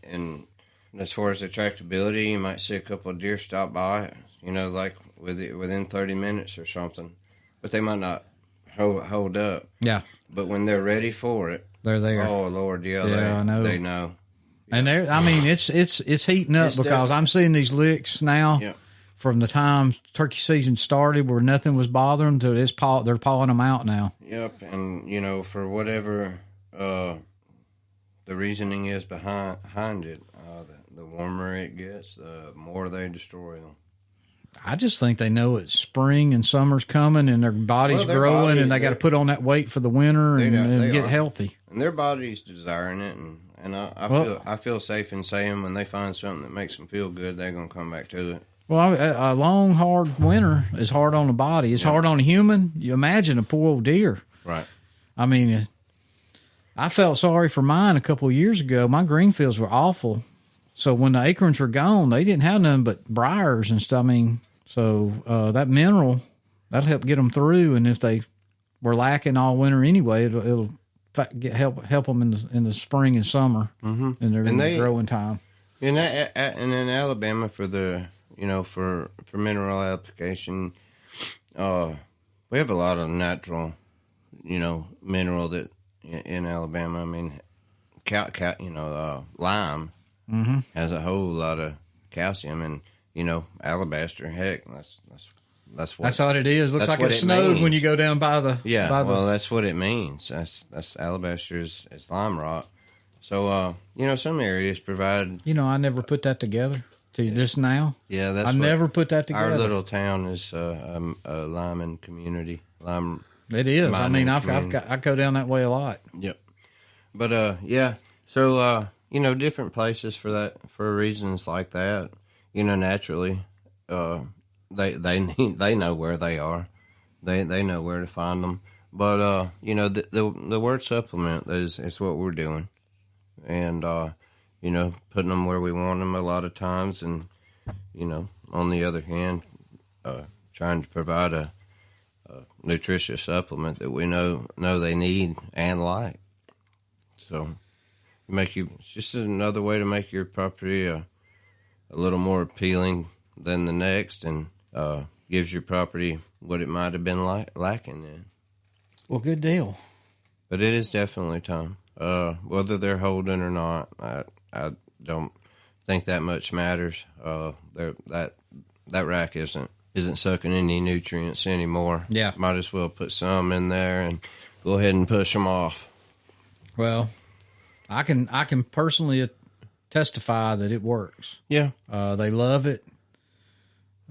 C: as far as attractability, you might see a couple of deer stop by, like within 30 minutes or something, but they might not hold up.
A: Yeah.
C: But when they're ready for it,
A: they're there.
C: Oh Lord, I know. They know. Yeah.
A: And it's heating up because I'm seeing these licks now from the time turkey season started where nothing was bothering to they're pawing them out now.
C: Yep, and for whatever the reasoning is behind it, the warmer it gets, the more they destroy them.
A: I just think they know it's spring and summer's coming and their body's growing and they got to put on that weight for the winter and get healthy.
C: And their body's desiring it, and I feel safe in saying when they find something that makes them feel good, they're going to come back to it.
A: Well, a long, hard winter is hard on the body. It's hard on a human. You imagine a poor old deer.
C: Right.
A: I mean, I felt sorry for mine a couple of years ago. My green fields were awful. So when the acorns were gone, they didn't have nothing but briars and stuff. I mean, so that mineral, that'll help get them through. And if they were lacking all winter anyway, it'll help them in the spring and summer in their growing time.
C: And in Alabama for the for mineral application, we have a lot of natural mineral that in Alabama. I mean, lime has a whole lot of calcium, and alabaster. Heck, that's what it is.
A: Looks like it snowed when you go down by the
C: well, that's what it means. That's alabaster is lime rock, So, some areas provide.
A: I never put that together to just now.
C: Yeah, that's
A: I never put that together.
C: Our little town is a lineman community.
A: It is. I mean, I go down that way a lot.
C: Yep. But yeah. So different places for reasons like that. Naturally, they know where they are. They know where to find them. But the word supplement is what we're doing, and putting them where we want them a lot of times, and on the other hand, trying to provide a nutritious supplement that we know they need and like. So it's just another way to make your property a little more appealing than the next, and gives your property what it might have been lacking in.
A: Well, good deal.
C: But it is definitely time. Whether they're holding or not, I don't think that much matters. That rack isn't sucking any nutrients anymore.
A: Yeah.
C: Might as well put some in there and go ahead and push them off.
A: Well, I can personally testify that it works.
C: Yeah.
A: They love it.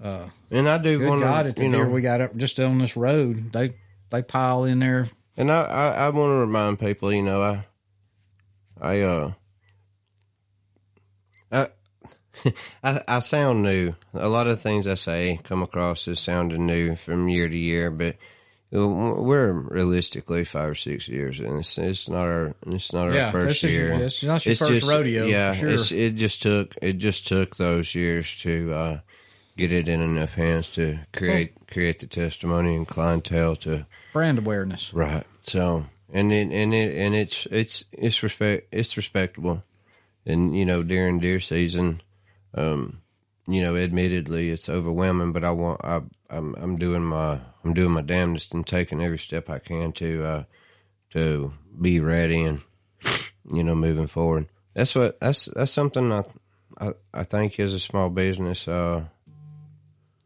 C: And I do want to,
A: at the deer we got up just on this road, they pile in there.
C: And I want to remind people, I sound new. A lot of things I say come across as sounding new from year to year, but we're realistically 5 or 6 years, and it's not our first year.
A: It's not your first rodeo.
C: Yeah,
A: for sure.
C: it just took those years to get it in enough hands to create the testimony and clientele to
A: brand awareness.
C: Right. So it's respectable, and during deer season, admittedly it's overwhelming, but I'm doing my damnedest and taking every step I can to be ready and moving forward. That's something I think as a small business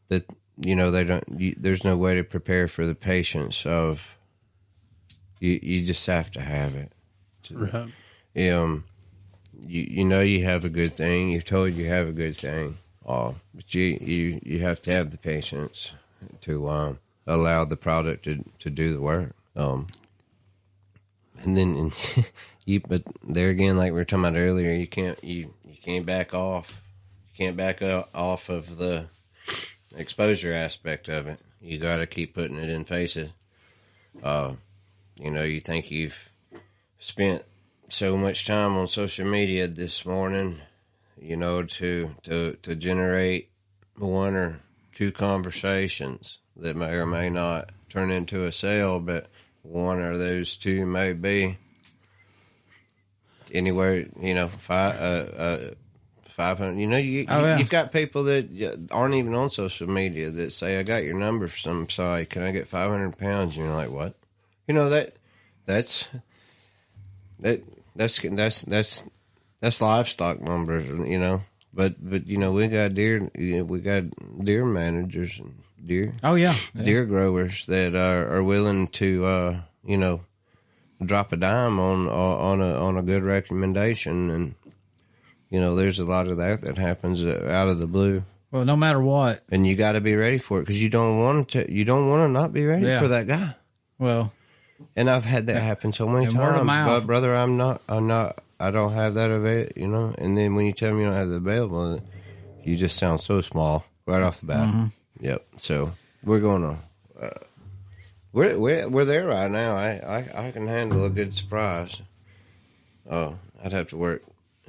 C: that they don't. There's no way to prepare for the patience of. You just have to have it.
B: Right.
C: You have a good thing. You're told you have a good thing. But you have to have the patience to allow the product to do the work. And then but there again, like we were talking about earlier, you can't back off. You can't back off of the exposure aspect of it. You got to keep putting it in faces. You think you've spent so much time on social media this morning, to generate 1 or 2 conversations that may or may not turn into a sale, but 1 of those 2 may be anywhere, 500. You've got people that aren't even on social media that say, "I got your number from some site. Can I get 500 pounds?" And you're like, "What?" That's livestock numbers, But we got deer managers and deer.
A: Oh yeah.
C: Deer growers that are willing to drop a dime on a good recommendation, and there's a lot of that happens out of the blue.
A: Well, no matter what,
C: and you got to be ready for it, because you don't want to not be ready for that guy.
A: Well,
C: and I've had that happen so many times. But brother, I don't have that available, And then when you tell me you don't have it available, you just sound so small right off the bat.
A: Mm-hmm.
C: Yep. So we're going to. We're there right now. I can handle a good surprise. Oh, I'd have to work.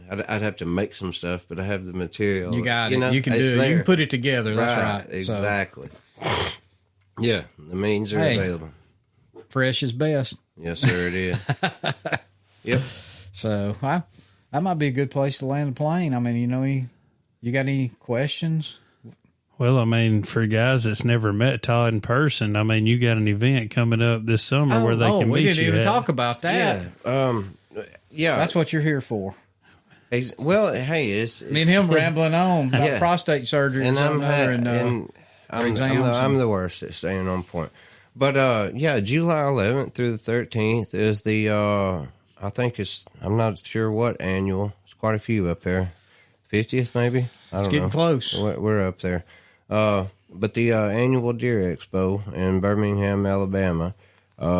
C: I'd have to make some stuff, but I have the material.
A: You got it. You can do it. You can put it together. That's right.
C: Exactly. So. Yeah, the means are available.
A: Fresh is best.
C: Yes, sir, it is. Yep.
A: So that might be a good place to land the plane. I mean, you got any questions?
B: Well, I mean, for guys that's never met Todd in person, I mean, you got an event coming up this summer where they can meet you.
A: We didn't even talk about that.
C: Yeah. Yeah.
A: That's what you're here for.
C: Well, hey, it's
A: me and him rambling on about prostate surgery
C: and I'm the worst at staying on point. But July 11th through the 13th is the I think I'm not sure what annual. It's quite a few up there. 50th maybe? I don't know.
A: It's getting close.
C: We're up there. But the annual Deer Expo in Birmingham, Alabama,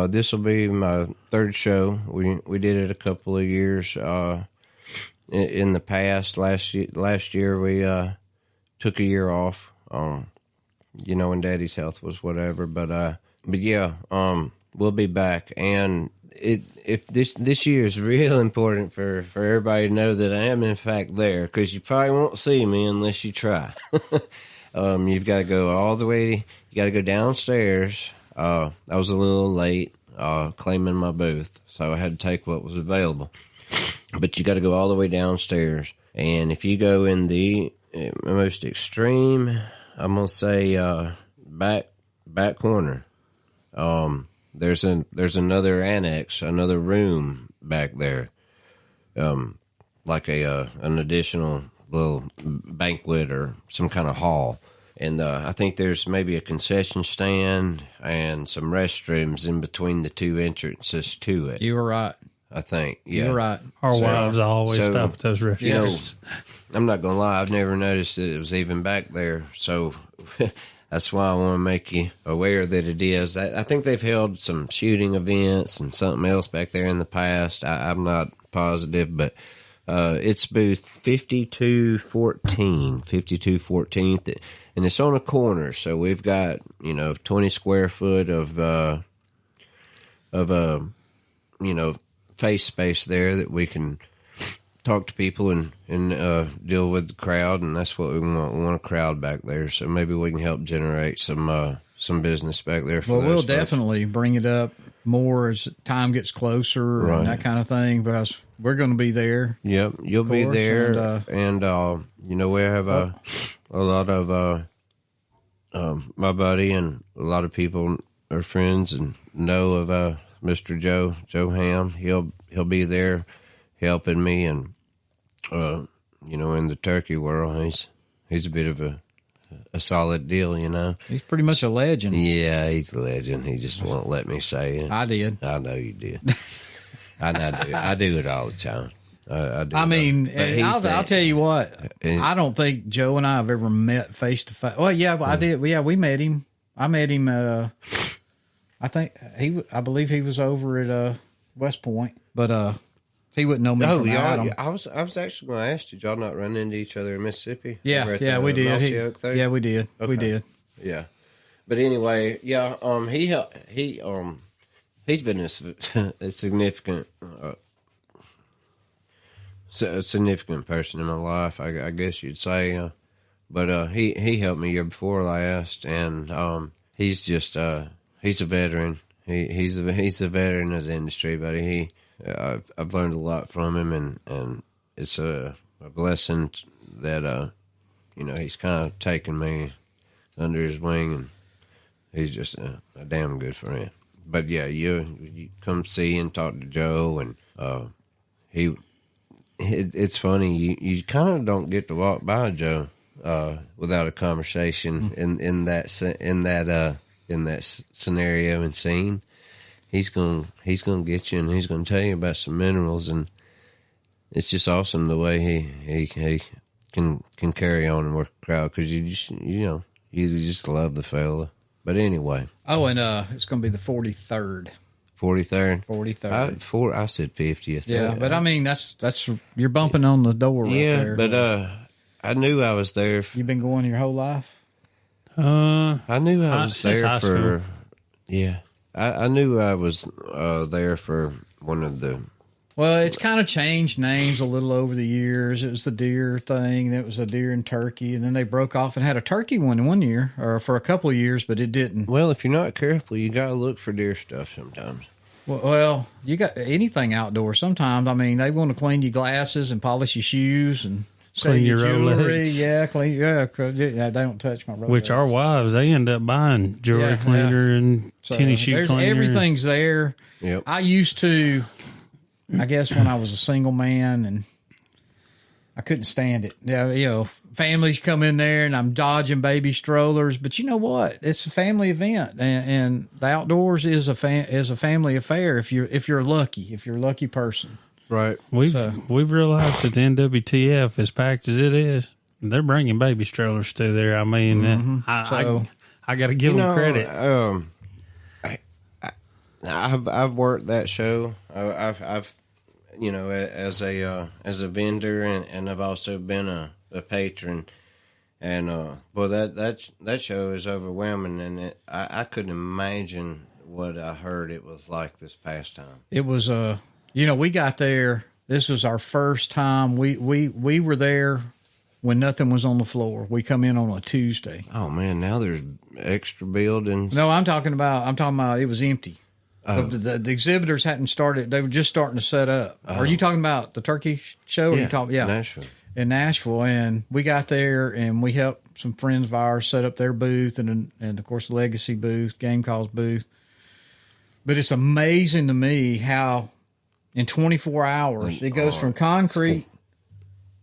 C: this will be my third show. We did it a couple of years in the past. Last year we took a year off, when Daddy's health was whatever. But yeah, we'll be back. And if this year is real important for everybody to know that I am in fact there, because you probably won't see me unless you try. You've got to go all the way. You got to go downstairs. I was a little late claiming my booth, so I had to take what was available. But you got to go all the way downstairs, and if you go in the most extreme, I'm gonna say back corner. There's another annex, another room back there, like an additional little banquet or some kind of hall. And I think there's maybe a concession stand and some restrooms in between the two entrances to it.
A: You were right.
C: I think, yeah.
A: You're right.
B: Our wives always stop at those restaurants.
C: I'm not going to lie, I've never noticed that it was even back there. So that's why I want to make you aware that it is. I think they've held some shooting events and something else back there in the past. I'm not positive, but it's booth 5214, and it's on a corner. So we've got 20 square foot of face space there that we can talk to people and deal with the crowd, and that's what we want. We want a crowd back there, so maybe we can help generate some business back there.
A: We'll definitely bring it up more as time gets closer and that kind of thing, because we're going to be there.
C: Yep, you'll be there, and we have a lot of my buddy and a lot of people are friends and know of Mr. Joe Ham. He'll be there helping me, and in the turkey world, he's a bit of a solid deal,
A: He's pretty much a legend.
C: Yeah, he's a legend. He just won't let me say it.
A: I did.
C: I know you did. I do it all the time. I do.
A: I'll tell you what. I don't think Joe and I have ever met face to face. Well, yeah, I did. Yeah, we met him. I met him at I believe he was over at West Point, but he wouldn't know me.
C: Oh,
A: from Adam.
C: I was actually going to ask, did y'all not run into each other in Mississippi?
A: Yeah, we did. Yeah, we did. Okay. We did.
C: Yeah, but anyway, yeah. He's been a significant person in my life, I guess you'd say. But he helped me year before last, and he's just he's a veteran. He's a veteran of the industry, but I've learned a lot from him, and it's a blessing that he's kind of taken me under his wing, and he's just a damn good friend. But yeah, you come see and talk to Joe, and it's funny, you kind of don't get to walk by Joe without a conversation in that scenario and scene. He's gonna get you, and he's gonna tell you about some minerals, and it's just awesome the way he can carry on and work the crowd, because you just love the fella. But anyway.
A: Oh, and it's gonna be the 43rd.
C: 43rd.
A: 43rd.
C: I said 50th.
A: Yeah, but I mean that's you're bumping on the door right there.
C: Yeah, but I knew I was there.
A: You've been going your whole life?
C: I knew I was there for.
B: School.
C: Yeah, I knew I was there for one of the.
A: Well, it's kind of changed names a little over the years. It was the deer thing, then it was the deer and turkey, and then they broke off and had a turkey one in 1 year, or for a couple of years, but it didn't.
C: Well, if you're not careful, you got to look for deer stuff sometimes.
A: Well, you got anything outdoor sometimes. I mean, they want to clean your glasses and polish your shoes and
B: clean your
A: jewelry.
B: Rolex.
A: Yeah, they don't touch my Rolex.
B: Which our wives, they end up buying jewelry cleaner and tennis shoe cleaner.
A: Everything's there.
C: Yep.
A: I used to, I guess when I was a single man, and I couldn't stand it. Yeah, families come in there and I'm dodging baby strollers, but you know what? It's a family event, and the outdoors is a family affair. If you're a lucky person.
C: Right.
B: We've realized that the NWTF, as packed as it is, they're bringing baby strollers to there. I mean, I got to give them credit.
C: I've worked that show. I've as a vendor, and I've also been a patron. And that show is overwhelming, and I couldn't imagine what I heard it was like this past time.
A: It was we got there. This was our first time. We were there when nothing was on the floor. We come in on a Tuesday.
C: Oh man, now there's extra buildings.
A: No, I'm talking about it was empty. The exhibitors hadn't started. They were just starting to set up. Are you talking about the turkey show?
C: Nashville.
A: In Nashville. And we got there and we helped some friends of ours set up their booth and of course the Legacy booth, Game Calls booth. But it's amazing to me how in 24 hours it goes from concrete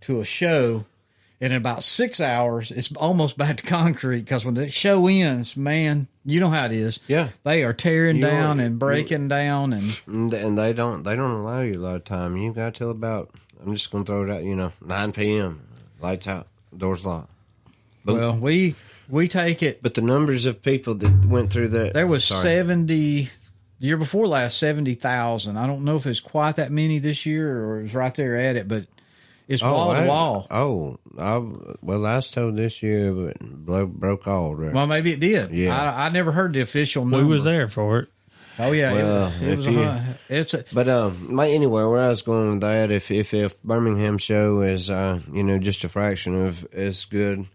A: to a show. And in about 6 hours, it's almost back to concrete because when the show ends, man, you know how it is.
C: Yeah,
A: they are tearing down and breaking down, and
C: they don't allow you a lot of time. You got till about, I'm just going to throw it out, 9 p.m. Lights out, doors locked. But,
A: well, we take it.
C: But the numbers of people that went through that,
A: there was 70. The year before last, 70,000. I don't know if it's quite that many this year or it was right there at it, but. It's wall to wall. Last told this year, but broke all. Right? Well, maybe it did.
C: Yeah,
A: I never heard the official number.
B: We was there for it.
A: Oh yeah,
C: well, anyway, where I was going with that, if Birmingham show is just a fraction of as good,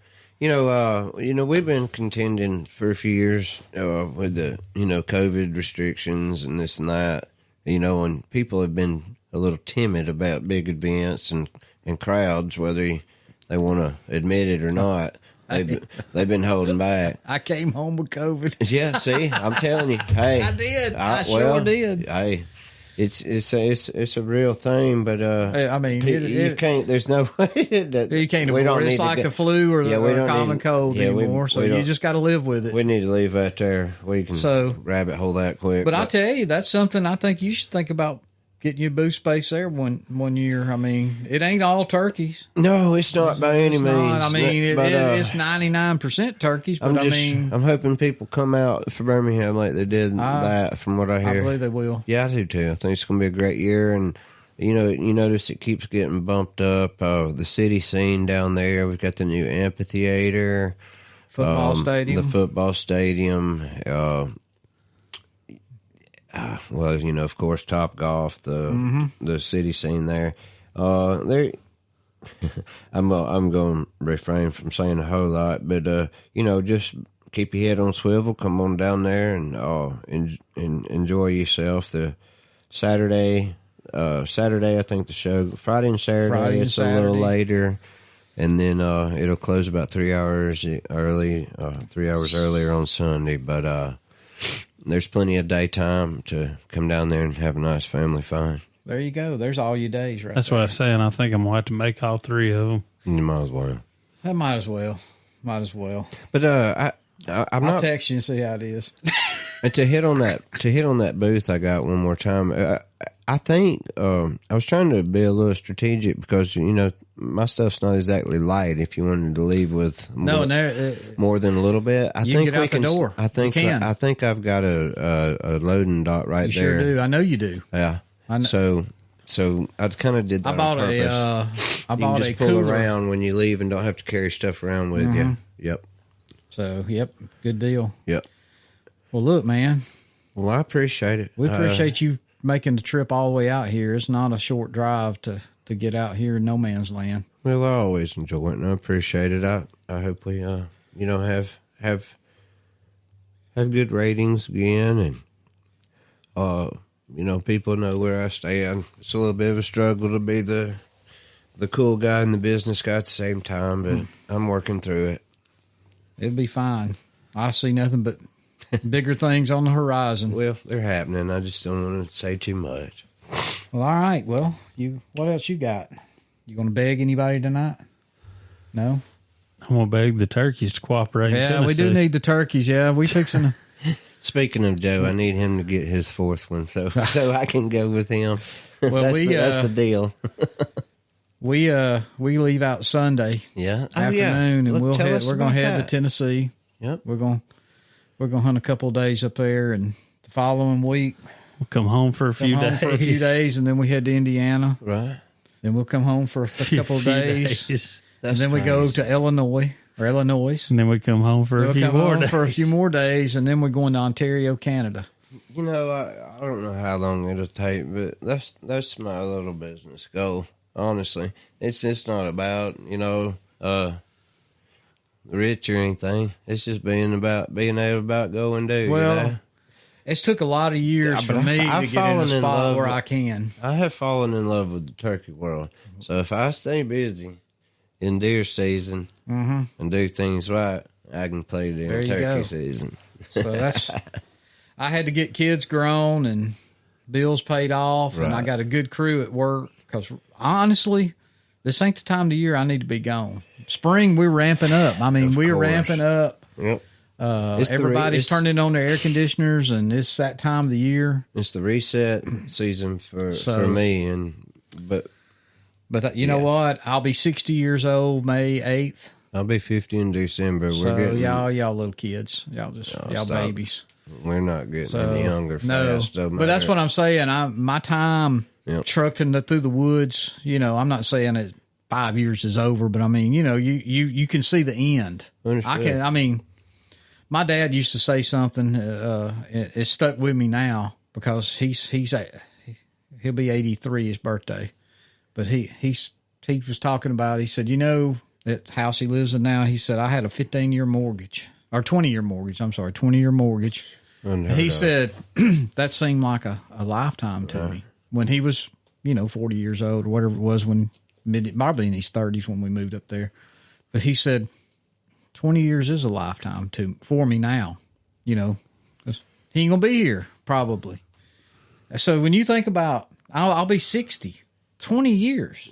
C: we've been contending for a few years with the COVID restrictions and this and that, and people have been a little timid about big events and crowds, whether they want to admit it or not. They've been holding back.
A: I came home with COVID.
C: Yeah, see, I'm telling you. Hey,
A: I did. I sure did.
C: Hey, it's a real thing, but
A: I mean,
C: you can't. There's no way that
A: you can't avoid it. It's like the flu or the common cold anymore. So you just got to live with it.
C: We need to leave that there. We can rabbit hole that quick.
A: But I tell you, that's something I think you should think about. Getting your booth space there one year. I mean, it ain't all turkeys.
C: No, it's not by any means.
A: I mean, it's 99% turkeys. But
C: I'm hoping people come out for Birmingham like they did that. From what I hear,
A: I believe they will.
C: Yeah, I do too. I think it's going to be a great year, and you notice it keeps getting bumped up. The city scene down there. We've got the new amphitheater,
A: football stadium,
C: the football stadium. Of course, Top Golf, the city scene there. I'm going to refrain from saying a whole lot, but just keep your head on swivel. Come on down there and enjoy yourself. The Saturday, I think the show Friday and Saturday. It's a little later, and then it'll close about 3 hours early, 3 hours earlier on Sunday, but. There's plenty of daytime to come down there and have a nice family fun.
A: There you go. There's all your days right
B: That's
A: there.
B: what I was saying. I think I'm going to have to make all 3 of them.
C: You might as well.
A: I might as well.
C: But
A: I'll text you and see how it is.
C: And to hit on that booth I got one more time. I think I was trying to be a little strategic because my stuff's not exactly light. If you wanted to leave with more than a little bit, I think
A: get
C: we
A: out
C: can.
A: The door.
C: I think I've got a loading dock right
A: you
C: there.
A: You sure do. I know you do.
C: Yeah. I know. So I kind of did that.
A: I bought
C: a pull
A: cooler
C: around when you leave and don't have to carry stuff around with you. Yep.
A: So good deal.
C: Yep.
A: Well, look, man.
C: Well, I appreciate it.
A: We appreciate you making the trip all the way out here. It's not a short drive to get out here in no man's land.
C: Well, I always enjoy it and I appreciate it. I hope we have good ratings again, and people know where I stand. It's a little bit of a struggle to be the cool guy and the business guy at the same time, but I'm working through it.
A: It'll be fine. I see nothing but bigger things on the horizon.
C: Well, they're happening. I just don't want to say too much.
A: Well, all right. Well, what else you got? You going to beg anybody tonight? No?
B: I'm going to beg the turkeys to cooperate.
A: Yeah, we do need the turkeys. Yeah, we fixing to.
C: Speaking of Joe, I need him to get his fourth one so I can go with him.
A: Well,
C: that's the deal.
A: We leave out Sunday afternoon, and we're going to head to Tennessee.
C: Yep.
A: We're going to hunt a couple of days up there, and the following week
B: we'll come home for a few days,
A: and then we head to Indiana.
C: Right.
A: Then we'll come home for a couple of days. And then we go to Illinois.
B: And then we come home for a
A: few more days, and then we're going to Ontario, Canada.
C: You know, I don't know how long it'll take, but that's my little business goal. Honestly, it's not about the rich or anything. It's just being able to go and do.
A: Well, it's took a lot of years for me to get in a spot where I can.
C: I have fallen in love with the turkey world. So if I stay busy in deer season and do things right, I can play during turkey season.
A: So I had to get kids grown and bills paid off, and I got a good crew at work because honestly, this ain't the time of the year I need to be gone. Spring, we're ramping up. I mean, we're ramping up.
C: Yep.
A: Everybody's turning on their air conditioners, and it's that time of the year.
C: It's the reset season for me,
A: But you know what? I'll be 60 years old May 8th.
C: I'll be 50 in December.
A: So y'all little kids, y'all babies.
C: We're not getting any younger fast.
A: But that's what I'm saying. My time trucking through the woods. I'm not saying that 5 years is over, but I mean, you can see the end.
C: Understood.
A: I mean, my dad used to say something. It stuck with me now because he'll be 83 his birthday, but he was talking about. He said, that house he lives in now. He said I had a 15-year mortgage or 20-year mortgage. I'm sorry, 20-year mortgage. He said that seemed like a lifetime to me when he was 40 years old or whatever it was probably in his 30s when we moved up there. But he said 20 years is a lifetime for me now. 'Cause he ain't gonna be here probably. So when you think about, I'll be 60. 20 years.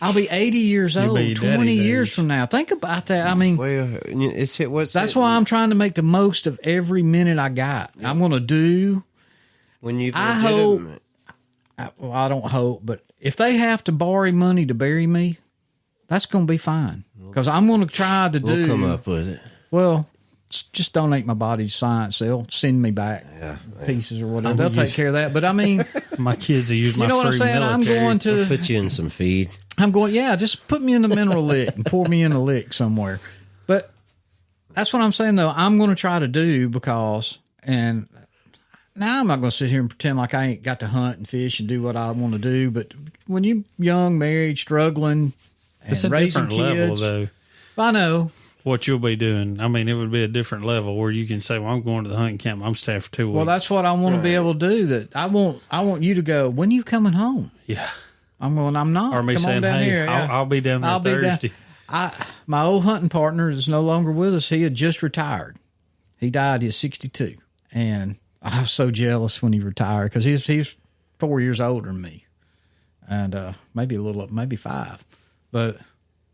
A: I'll be 80 years old 20 years from now. Think about that. I mean, that's why I'm trying to make the most of every minute I got. I'm going to do. I don't hope, but if they have to borrow money to bury me, that's going to be fine. Because I'm going to try to
C: We'll come up with it.
A: Well, just donate my body to science. They'll send me back pieces or whatever. They'll take care of that. But I mean,
B: my kids will use my free
A: what I'm saying?
B: military.
A: I'm going to
C: we'll put you in some feed.
A: Just put me in the mineral lick and pour me in a lick somewhere. But that's what I'm saying, though. I'm going to try to do and now I'm not going to sit here and pretend like I ain't got to hunt and fish and do what I want to do. But when you're young, married, struggling, and
B: it's a
A: raising
B: different
A: kids,
B: level, though.
A: I know.
B: What you'll be doing. I mean, it would be a different level where you can say, well, I'm going to the hunting camp. I'm staying for 2 weeks.
A: Well, that's what I want to be able to do. That I want you to go, when are you coming home?
B: Yeah.
A: I'm not.
B: Or me
A: Come
B: saying,
A: on down
B: hey,
A: here.
B: I'll be down there Thursday.
A: My old hunting partner is no longer with us. He had just retired. He died at 62. And I was so jealous when he retired because he's 4 years older than me. And maybe 5. But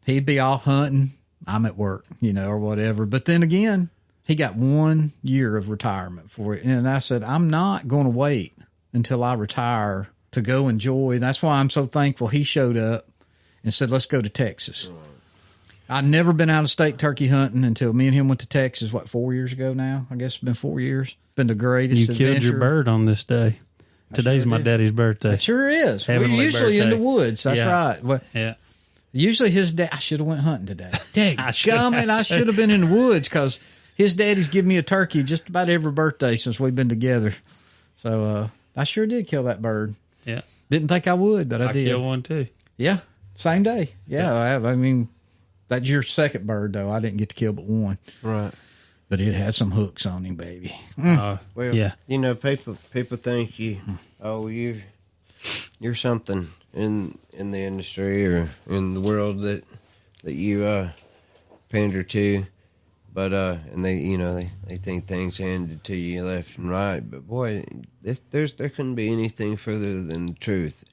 A: he'd be off hunting. I'm at work, or whatever. But then again, he got 1 year of retirement for it. And I said, I'm not going to wait until I retire to go enjoy. That's why I'm so thankful he showed up and said, let's go to Texas. I'd never been out of state turkey hunting until me and him went to Texas, 4 years ago now? I guess it's been 4 years. It's been the greatest adventure.
B: You killed your bird on this day. Today's my daddy's birthday.
A: It sure is. We're
B: Heavenly
A: usually in
B: birthday.
A: the woods. That's right. Well,
B: yeah.
A: Usually his dad, I should have went hunting today. I should have been in the woods because his daddy's given me a turkey just about every birthday since we've been together. So I sure did kill that bird.
B: Yeah.
A: Didn't think I would, but I did.
B: I killed one too.
A: Yeah. Same day. Yeah. I mean, that's your second bird, though. I didn't get to kill but one.
C: Right.
A: But it had some hooks on him, baby.
C: Well, yeah. People think you're something in the industry or in the world that you pander to, but and they think things handed to you left and right. But boy, there couldn't be anything further than the truth.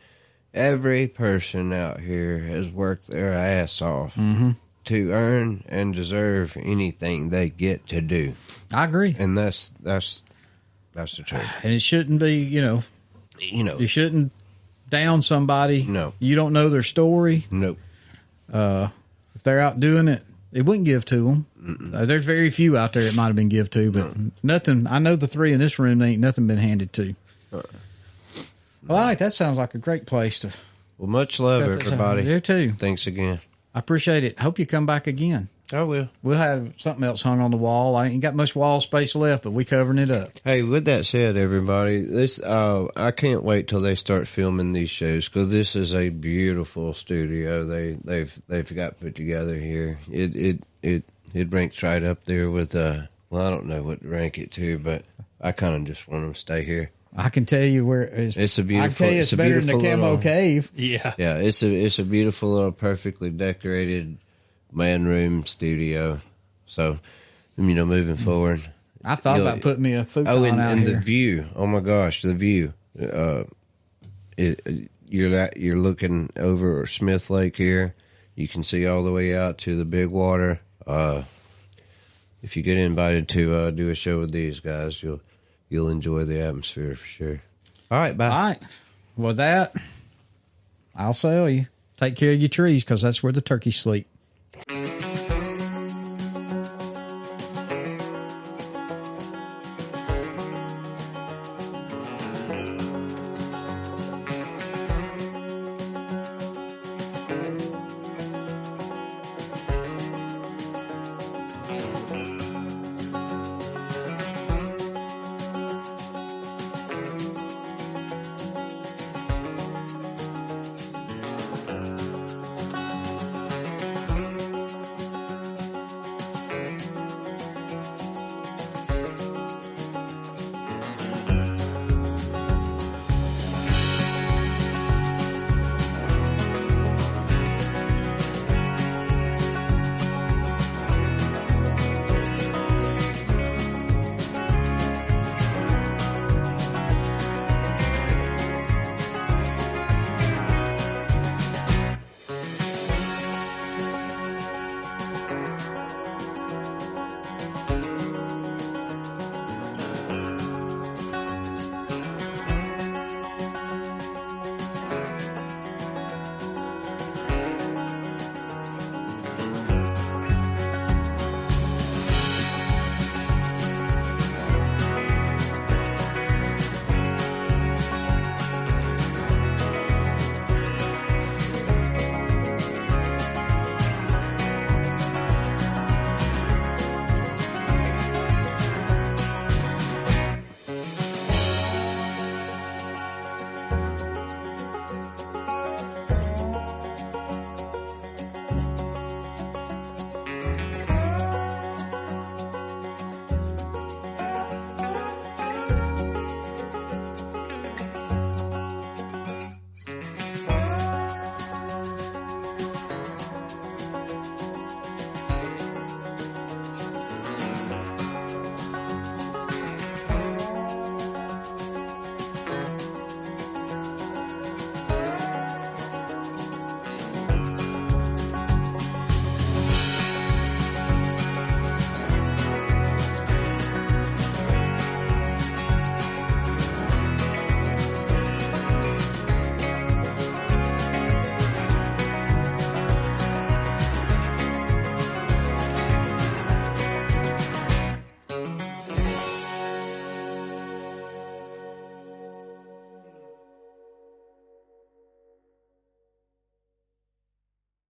C: every person out here has worked their ass off to earn and deserve anything they get to do.
A: I agree.
C: And that's the truth.
A: And it shouldn't be, you shouldn't down somebody.
C: No.
A: You don't know their story.
C: Nope.
A: If they're out doing it, it wouldn't give to them. There's very few out there it might have been give to, but nothing. I know the three in this room ain't nothing been handed to. Well, all right, that sounds like a great place to.
C: Well, much love, everybody.
A: You too.
C: Thanks again.
A: I appreciate it. Hope you come back again.
C: I will.
A: We'll have something else hung on the wall. I ain't got much wall space left, but we covering it up.
C: Hey, with that said, everybody, this I can't wait till they start filming these shows because this is a beautiful studio they've got put together here. It ranks right up there with well, I don't know what to rank it to, but I kind of just want them to stay here.
A: I can tell you where it's a beautiful. I can tell you it's better than the Camo Cave.
B: Yeah,
C: yeah. It's a beautiful little, perfectly decorated man room studio. So, moving forward,
A: I thought about putting me a futon out
C: and
A: here.
C: the view. Oh my gosh, the view. You're looking over Smith Lake here. You can see all the way out to the big water. If you get invited to do a show with these guys, you'll enjoy the atmosphere for sure. All right, bye.
A: All right. With that, I'll sell you. Take care of your trees because that's where the turkeys sleep.